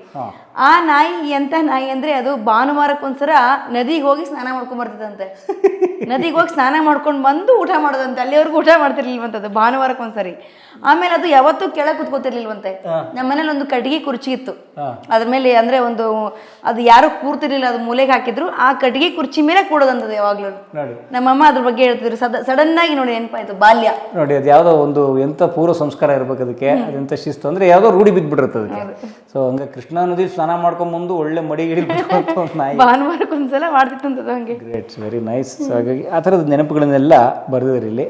ಆ ನಾಯಿ ಎಂತ ನಾಯಿ ಅಂದ್ರೆ ಅದು ಭಾನುವಾರಕ್ಕೊಂದ್ಸರ ನದಿಗೆ ಹೋಗಿ ಸ್ನಾನ ಮಾಡ್ಕೊಂಡ್ ಬರ್ತಿದಂತೆ. ನದಿಗೆ ಹೋಗಿ ಸ್ನಾನ ಮಾಡ್ಕೊಂಡು ಬಂದು ಊಟ ಮಾಡೋದಂತೆ. ಅಲ್ಲಿವರೆಗೂ ಊಟ ಮಾಡ್ತಿರ್ಲಿಲ್ವಂತದ್ದು ಭಾನುವಾರಕ್ಕೊಂದ್ಸರಿ. ಆಮೇಲೆ ಅದು ಯಾವತ್ತೂ ಕೆಳಗೆ ಕುತ್ಕೋತಿರ್ಲಿಲ್ವಂತೆ. ನಮ್ಮ ಮನೇಲಿ ಒಂದು ಕಟ್ಟಿಗೆ ಕುರ್ಚಿ ಇತ್ತು, ಅದ್ರ ಮೇಲೆ ಅಂದ್ರೆ ಒಂದು ಅದು ಯಾರು ಕೂರ್ತಿರ್ಲಿಲ್ಲ, ಅದು ಮೂಲೆಗೆ ಹಾಕಿದ್ರು. ಆ ಕಟ್ಟಿಗೆ ಕುರ್ಚಿ ಮೇಲೆ ಕೂಡೋದಂತದ್ದು ಯಾವಾಗ್ಲೂ. ನಮ್ಮಮ್ಮ ಅದ್ರ ಬಗ್ಗೆ ಹೇಳ್ತಿದ್ರು. ಸಡನ್ ಆಗಿ ನೋಡಿ ನೆನಪಾಯ್ತು ಬಾಲ್ಯ. ನೋಡಿ ಅದು ಯಾವುದೋ ಒಂದು ಎಂಥ ಪೂರ್ವ ಸಂಸ್ಕಾರ ಇರ್ಬೇಕು ಅದಕ್ಕೆ, ಅದೆಂಥ ಶಿಸ್ತು ಅಂದ್ರೆ ಯಾವುದೋ ರೂಢಿ ಬಿದ್ದುಬಿಟ್ಟಿರುತ್ತೆ ಅದಕ್ಕೆ. ಸೊ ಹಂಗೆ ಕೃಷ್ಣಾ ನದಿ ಸ್ನಾನ ಮಾಡ್ಕೊಂಡ್ ಬಂದು ಒಳ್ಳೆ ಮಡಿಗಿಡಿ ನಾಯಿ ಭಾನುವಾರಕ್ಕೊಂದ್ಸಲ ಮಾಡ್ತಿತ್ತಂತದ್ದು ಹಂಗೆ. Grades, very nice. ಸೊ ಹಾಗಾಗಿ ಆ ಥರದ ನೆನಪುಗಳನ್ನೆಲ್ಲ ಬರೆದಿದ್ದಾರೆ ಇಲ್ಲಿ.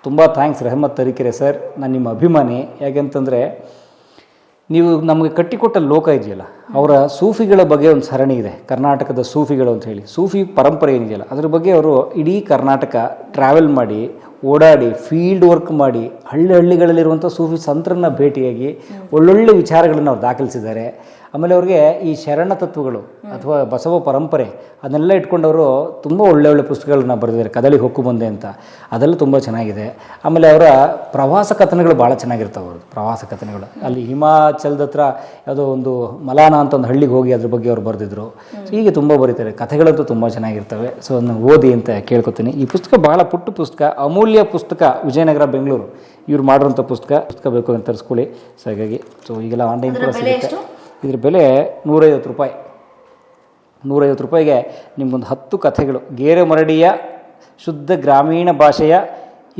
ತುಂಬ ಥ್ಯಾಂಕ್ಸ್ ರೆಹಮತ್ ತರೀಕೆರೆ ಸರ್, ನಾನು ನಿಮ್ಮ ಅಭಿಮಾನಿ. ಯಾಕೆಂತಂದರೆ ನೀವು ನಮಗೆ ಕಟ್ಟಿಕೊಟ್ಟ ಲೋಕ ಇದೆಯಲ್ಲ, ಅವರ ಸೂಫಿಗಳ ಬಗ್ಗೆ ಒಂದು ಸರಣಿ ಇದೆ, ಕರ್ನಾಟಕದ ಸೂಫಿಗಳು ಅಂತ ಹೇಳಿ. ಸೂಫಿ ಪರಂಪರೆ ಏನಿದೆಯಲ್ಲ ಅದ್ರ ಬಗ್ಗೆ ಅವರು ಇಡೀ ಕರ್ನಾಟಕ ಟ್ರಾವೆಲ್ ಮಾಡಿ, ಓಡಾಡಿ, ಫೀಲ್ಡ್ ವರ್ಕ್ ಮಾಡಿ, ಹಳ್ಳಿಗಳಲ್ಲಿರುವಂಥ ಸೂಫಿ ಸಂತರನ್ನ ಭೇಟಿಯಾಗಿ ಒಳ್ಳೊಳ್ಳೆ ವಿಚಾರಗಳನ್ನು ಅವ್ರು ದಾಖಲಿಸಿದ್ದಾರೆ. ಆಮೇಲೆ ಅವ್ರಿಗೆ ಈ ಶರಣ ತತ್ವಗಳು ಅಥವಾ ಬಸವ ಪರಂಪರೆ ಅದನ್ನೆಲ್ಲ ಇಟ್ಕೊಂಡವರು ತುಂಬ ಒಳ್ಳೆ ಪುಸ್ತಕಗಳನ್ನ ಬರೆದಿದ್ದಾರೆ. ಕದಳಿ ಹೊಕ್ಕು ಬಂದೆ ಅಂತ, ಅದೆಲ್ಲ ತುಂಬ ಚೆನ್ನಾಗಿದೆ. ಆಮೇಲೆ ಅವರ ಪ್ರವಾಸ ಕಥನಗಳು ಭಾಳ ಚೆನ್ನಾಗಿರ್ತವೆ. ಅವ್ರದ್ದು ಪ್ರವಾಸ ಕಥನಗಳು ಅಲ್ಲಿ ಹಿಮಾಚಲದ ಹತ್ರ ಯಾವುದೋ ಒಂದು ಮಲಾನ ಅಂತ ಒಂದು ಹಳ್ಳಿಗೆ ಹೋಗಿ ಅದ್ರ ಬಗ್ಗೆ ಅವ್ರು ಬರೆದಿದ್ರು. ಸೊ ಹೀಗೆ ತುಂಬ ಬರೀತಾರೆ. ಕಥೆಗಳಂತೂ ತುಂಬ ಚೆನ್ನಾಗಿರ್ತವೆ. ಸೊ ಅದನ್ನು ಓದಿ ಅಂತ ಕೇಳ್ಕೊತೀನಿ. ಈ ಪುಸ್ತಕ ಭಾಳ ಪುಟ್ಟ ಪುಸ್ತಕ, ಅಮೂಲ್ಯ ಪುಸ್ತಕ, ವಿಜಯನಗರ ಬೆಂಗಳೂರು ಇವ್ರು ಮಾಡಿರೋಂಥ ಪುಸ್ತಕ ಬೇಕು ಅಂತ ತರಿಸ್ಕೊಳ್ಳಿ. ಸೊ ಹಾಗಾಗಿ ಸೊ ಈಗೆಲ್ಲ ಆನ್ಲೈನ್ ಕೂಡ ಸಿಗುತ್ತೆ. ಇದ್ರ ಬೆಲೆ 150 ರೂಪಾಯಿ. 150 ರೂಪಾಯಿಗೆ ನಿಮ್ಗೊಂದು 10 ಕಥೆಗಳು, ಗೇರೆ ಮರಡಿಯ ಶುದ್ಧ ಗ್ರಾಮೀಣ ಭಾಷೆಯ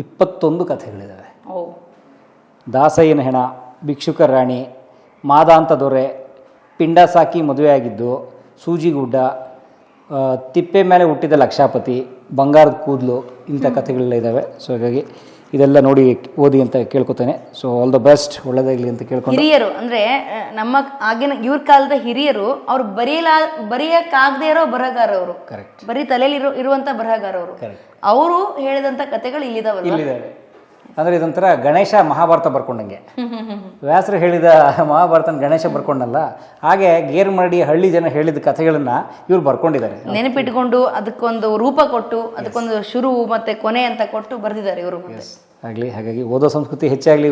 21 ಕಥೆಗಳಿದ್ದಾವೆ. ದಾಸಯ್ಯನ ಹೆಣ, ಭಿಕ್ಷುಕ ರಾಣಿ, ಮಾದಾಂತ ದೊರೆ, ಪಿಂಡ ಸಾಕಿ ಮದುವೆಯಾಗಿದ್ದು, ಸೂಜಿಗುಡ್ಡ, ತಿಪ್ಪೆ ಮೇಲೆ ಹುಟ್ಟಿದ ಲಕ್ಷಾಪತಿ, ಬಂಗಾರದ ಕೂದಲು, ಇಂಥ ಕಥೆಗಳೆಲ್ಲ ಇದ್ದಾವೆ. ಸೊ ಹಾಗಾಗಿ ಇದೆಲ್ಲ ನೋಡಿ ಓದಿ ಅಂತ ಕೇಳ್ಕೊತೇನೆ. ಸೊ ಆಲ್ ದ ಬೆಸ್ಟ್, ಒಳ್ಳೆದಾಗಲಿ ಅಂತ ಕೇಳ್ಕೊಂಡು. ಹಿರಿಯರು ಅಂದ್ರೆ ನಮ್ಮ ಆಗಿನ ಇವ್ರ ಕಾಲದ ಹಿರಿಯರು, ಅವ್ರು ಬರೆಯಕ್ಕಾಗದೇ ಇರೋ ಬರಹಗಾರ ಅವರು. ಕರೆಕ್ಟ್. ಬರೀ ತಲೆಯಲ್ಲಿ ಇರುವಂತ ಬರಹಗಾರ ಅವರು. ಅವರು ಹೇಳಿದಂತ ಕಥೆಗಳು ಇಲ್ಲಿದಾವಲ್ಲ. ಅಂದರೆ ಇದೊಂಥರ ಗಣೇಶ ಮಹಾಭಾರತ ಬರ್ಕೊಂಡಂಗೆ. ವ್ಯಾಸರು ಹೇಳಿದ ಮಹಾಭಾರತನ ಗಣೇಶ ಬರ್ಕೊಂಡಲ್ಲ, ಹಾಗೆ ಗೇರ್ಮರಡಿ ಹಳ್ಳಿ ಜನ ಹೇಳಿದ ಕಥೆಗಳನ್ನು ಇವ್ರು ಬರ್ಕೊಂಡಿದ್ದಾರೆ. ನೆನಪಿಟ್ಕೊಂಡು ಅದಕ್ಕೊಂದು ರೂಪ ಕೊಟ್ಟು, ಅದಕ್ಕೊಂದು ಶುರು ಮತ್ತೆ ಕೊನೆ ಅಂತ ಕೊಟ್ಟು ಬರೆದಿದ್ದಾರೆ ಇವರು. ಆಗಲಿ. ಹಾಗಾಗಿ ಓದೋ ಸಂಸ್ಕೃತಿ ಹೆಚ್ಚಾಗಲಿ.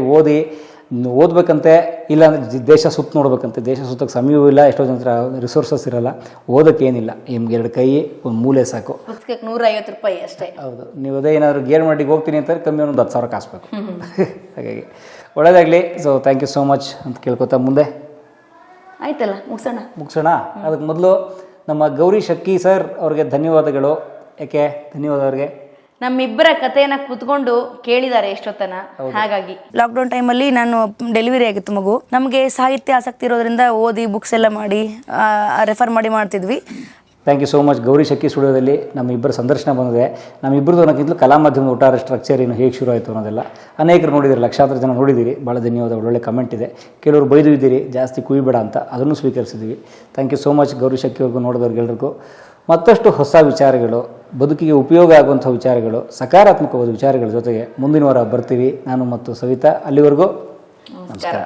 ಓದಬೇಕಂತೆ, ಇಲ್ಲಾಂದರೆ ದೇಶ ಸುತ್ತ ನೋಡ್ಬೇಕಂತೆ. ದೇಶ ಸುತ್ತಕ್ಕೆ ಸಮಯವೂ ಇಲ್ಲ, ಎಷ್ಟೋ ಜನ ರಿಸೋರ್ಸಸ್ ಇರಲ್ಲ. ಓದೋಕ್ಕೇನಿಲ್ಲ, ನಿಮ್ಗೆ 2 ಕೈ ಒಂದು ಮೂಲೆ ಸಾಕು. ಪುಸ್ತಕಕ್ಕೆ 150 ರೂಪಾಯಿ ಅಷ್ಟೇ. ಹೌದು. ನೀವು ಅದೇ ಏನಾದರೂ ಗೇರ್ಮರಡಿಗೆ ಹೋಗ್ತೀನಿ ಅಂತಾರೆ ಕಮ್ಮಿ ಒಂದು 10,000 ಕಾಸಬೇಕು. ಹಾಗಾಗಿ ಒಳ್ಳೆಯದಾಗಲಿ. So thank you so much ಅಂತ ಕೇಳ್ಕೊತಾ ಮುಂದೆ ಆಯ್ತಲ್ಲ ಮುಗಿಸೋಣ. ಅದಕ್ಕೆ ಮೊದಲು ನಮ್ಮ ಗೌರಿ ಶಕ್ಕಿ ಸರ್ ಅವ್ರಿಗೆ ಧನ್ಯವಾದಗಳು. ಯಾಕೆ ಧನ್ಯವಾದ ಅವ್ರಿಗೆ? ನಮ್ಮಿಬ್ಬರ ಕಥೆಯನ್ನ ಕೂತ್ಕೊಂಡು ಕೇಳಿದ್ದಾರೆ ಎಷ್ಟೊತ್ತನ. ಹಾಗಾಗಿ ಲಾಕ್ಡೌನ್ ಟೈಮಲ್ಲಿ ನಾನು ಡೆಲಿವರಿ ಆಗಿತ್ತು ಮಗು. ನಮಗೆ ಸಾಹಿತ್ಯ ಆಸಕ್ತಿ ಇರೋದ್ರಿಂದ ಓದಿ ಬುಕ್ಸ್ ಎಲ್ಲ ಮಾಡಿ ರೆಫರ್ ಮಾಡಿ ಮಾಡ್ತಿದ್ವಿ. Thank you so much. Gauri Shakki ಸ್ಟುಡಿಯೋದಲ್ಲಿ ನಮ್ಮಿಬ್ಬರ ಸಂದರ್ಶನ ಬಂದಿದೆ. ನಮ್ಮಿಬ್ಬರದು ಅನ್ನೋಕ್ಕಿಂತಲೂ ಕಲಾ ಮಾಧ್ಯಮದ ಒಟ್ಟಾರೆ ಸ್ಟ್ರಕ್ಚರ್ ಏನು ಹೇಗೆ ಶುರು ಆಯಿತು ಅನ್ನೋದೆಲ್ಲ ಅನೇಕರು ನೋಡಿದ್ದೀರಿ, ಲಕ್ಷಾಂತರ ಜನ ನೋಡಿದ್ದೀರಿ. ಭಾಳ ಧನ್ಯವಾದ. ಒಳ್ಳೆ ಕಮೆಂಟ್ ಇದೆ. ಕೆಲವರು ಬೈದು ಇದ್ದೀರಿ ಜಾಸ್ತಿ ಕುಯ್ಬೇಡ ಅಂತ, ಅದನ್ನು ಸ್ವೀಕರಿಸಿದ್ದೀವಿ. Thank you so much Gauri ಶಕ್ಕಿಯವ್ರಿಗೂ, ನೋಡಿದವ್ರಿಗೆಲ್ರಿಗೂ. ಮತ್ತಷ್ಟು ಹೊಸ ವಿಚಾರಗಳು, ಬದುಕಿಗೆ ಉಪಯೋಗ ಆಗುವಂಥ ವಿಚಾರಗಳು, ಸಕಾರಾತ್ಮಕವಾದ ವಿಚಾರಗಳ ಜೊತೆಗೆ ಮುಂದಿನ ವಾರ ಬರ್ತೀವಿ ನಾನು ಮತ್ತು ಸವಿತಾ. ಅಲ್ಲಿವರೆಗೂ ನಮಸ್ಕಾರ.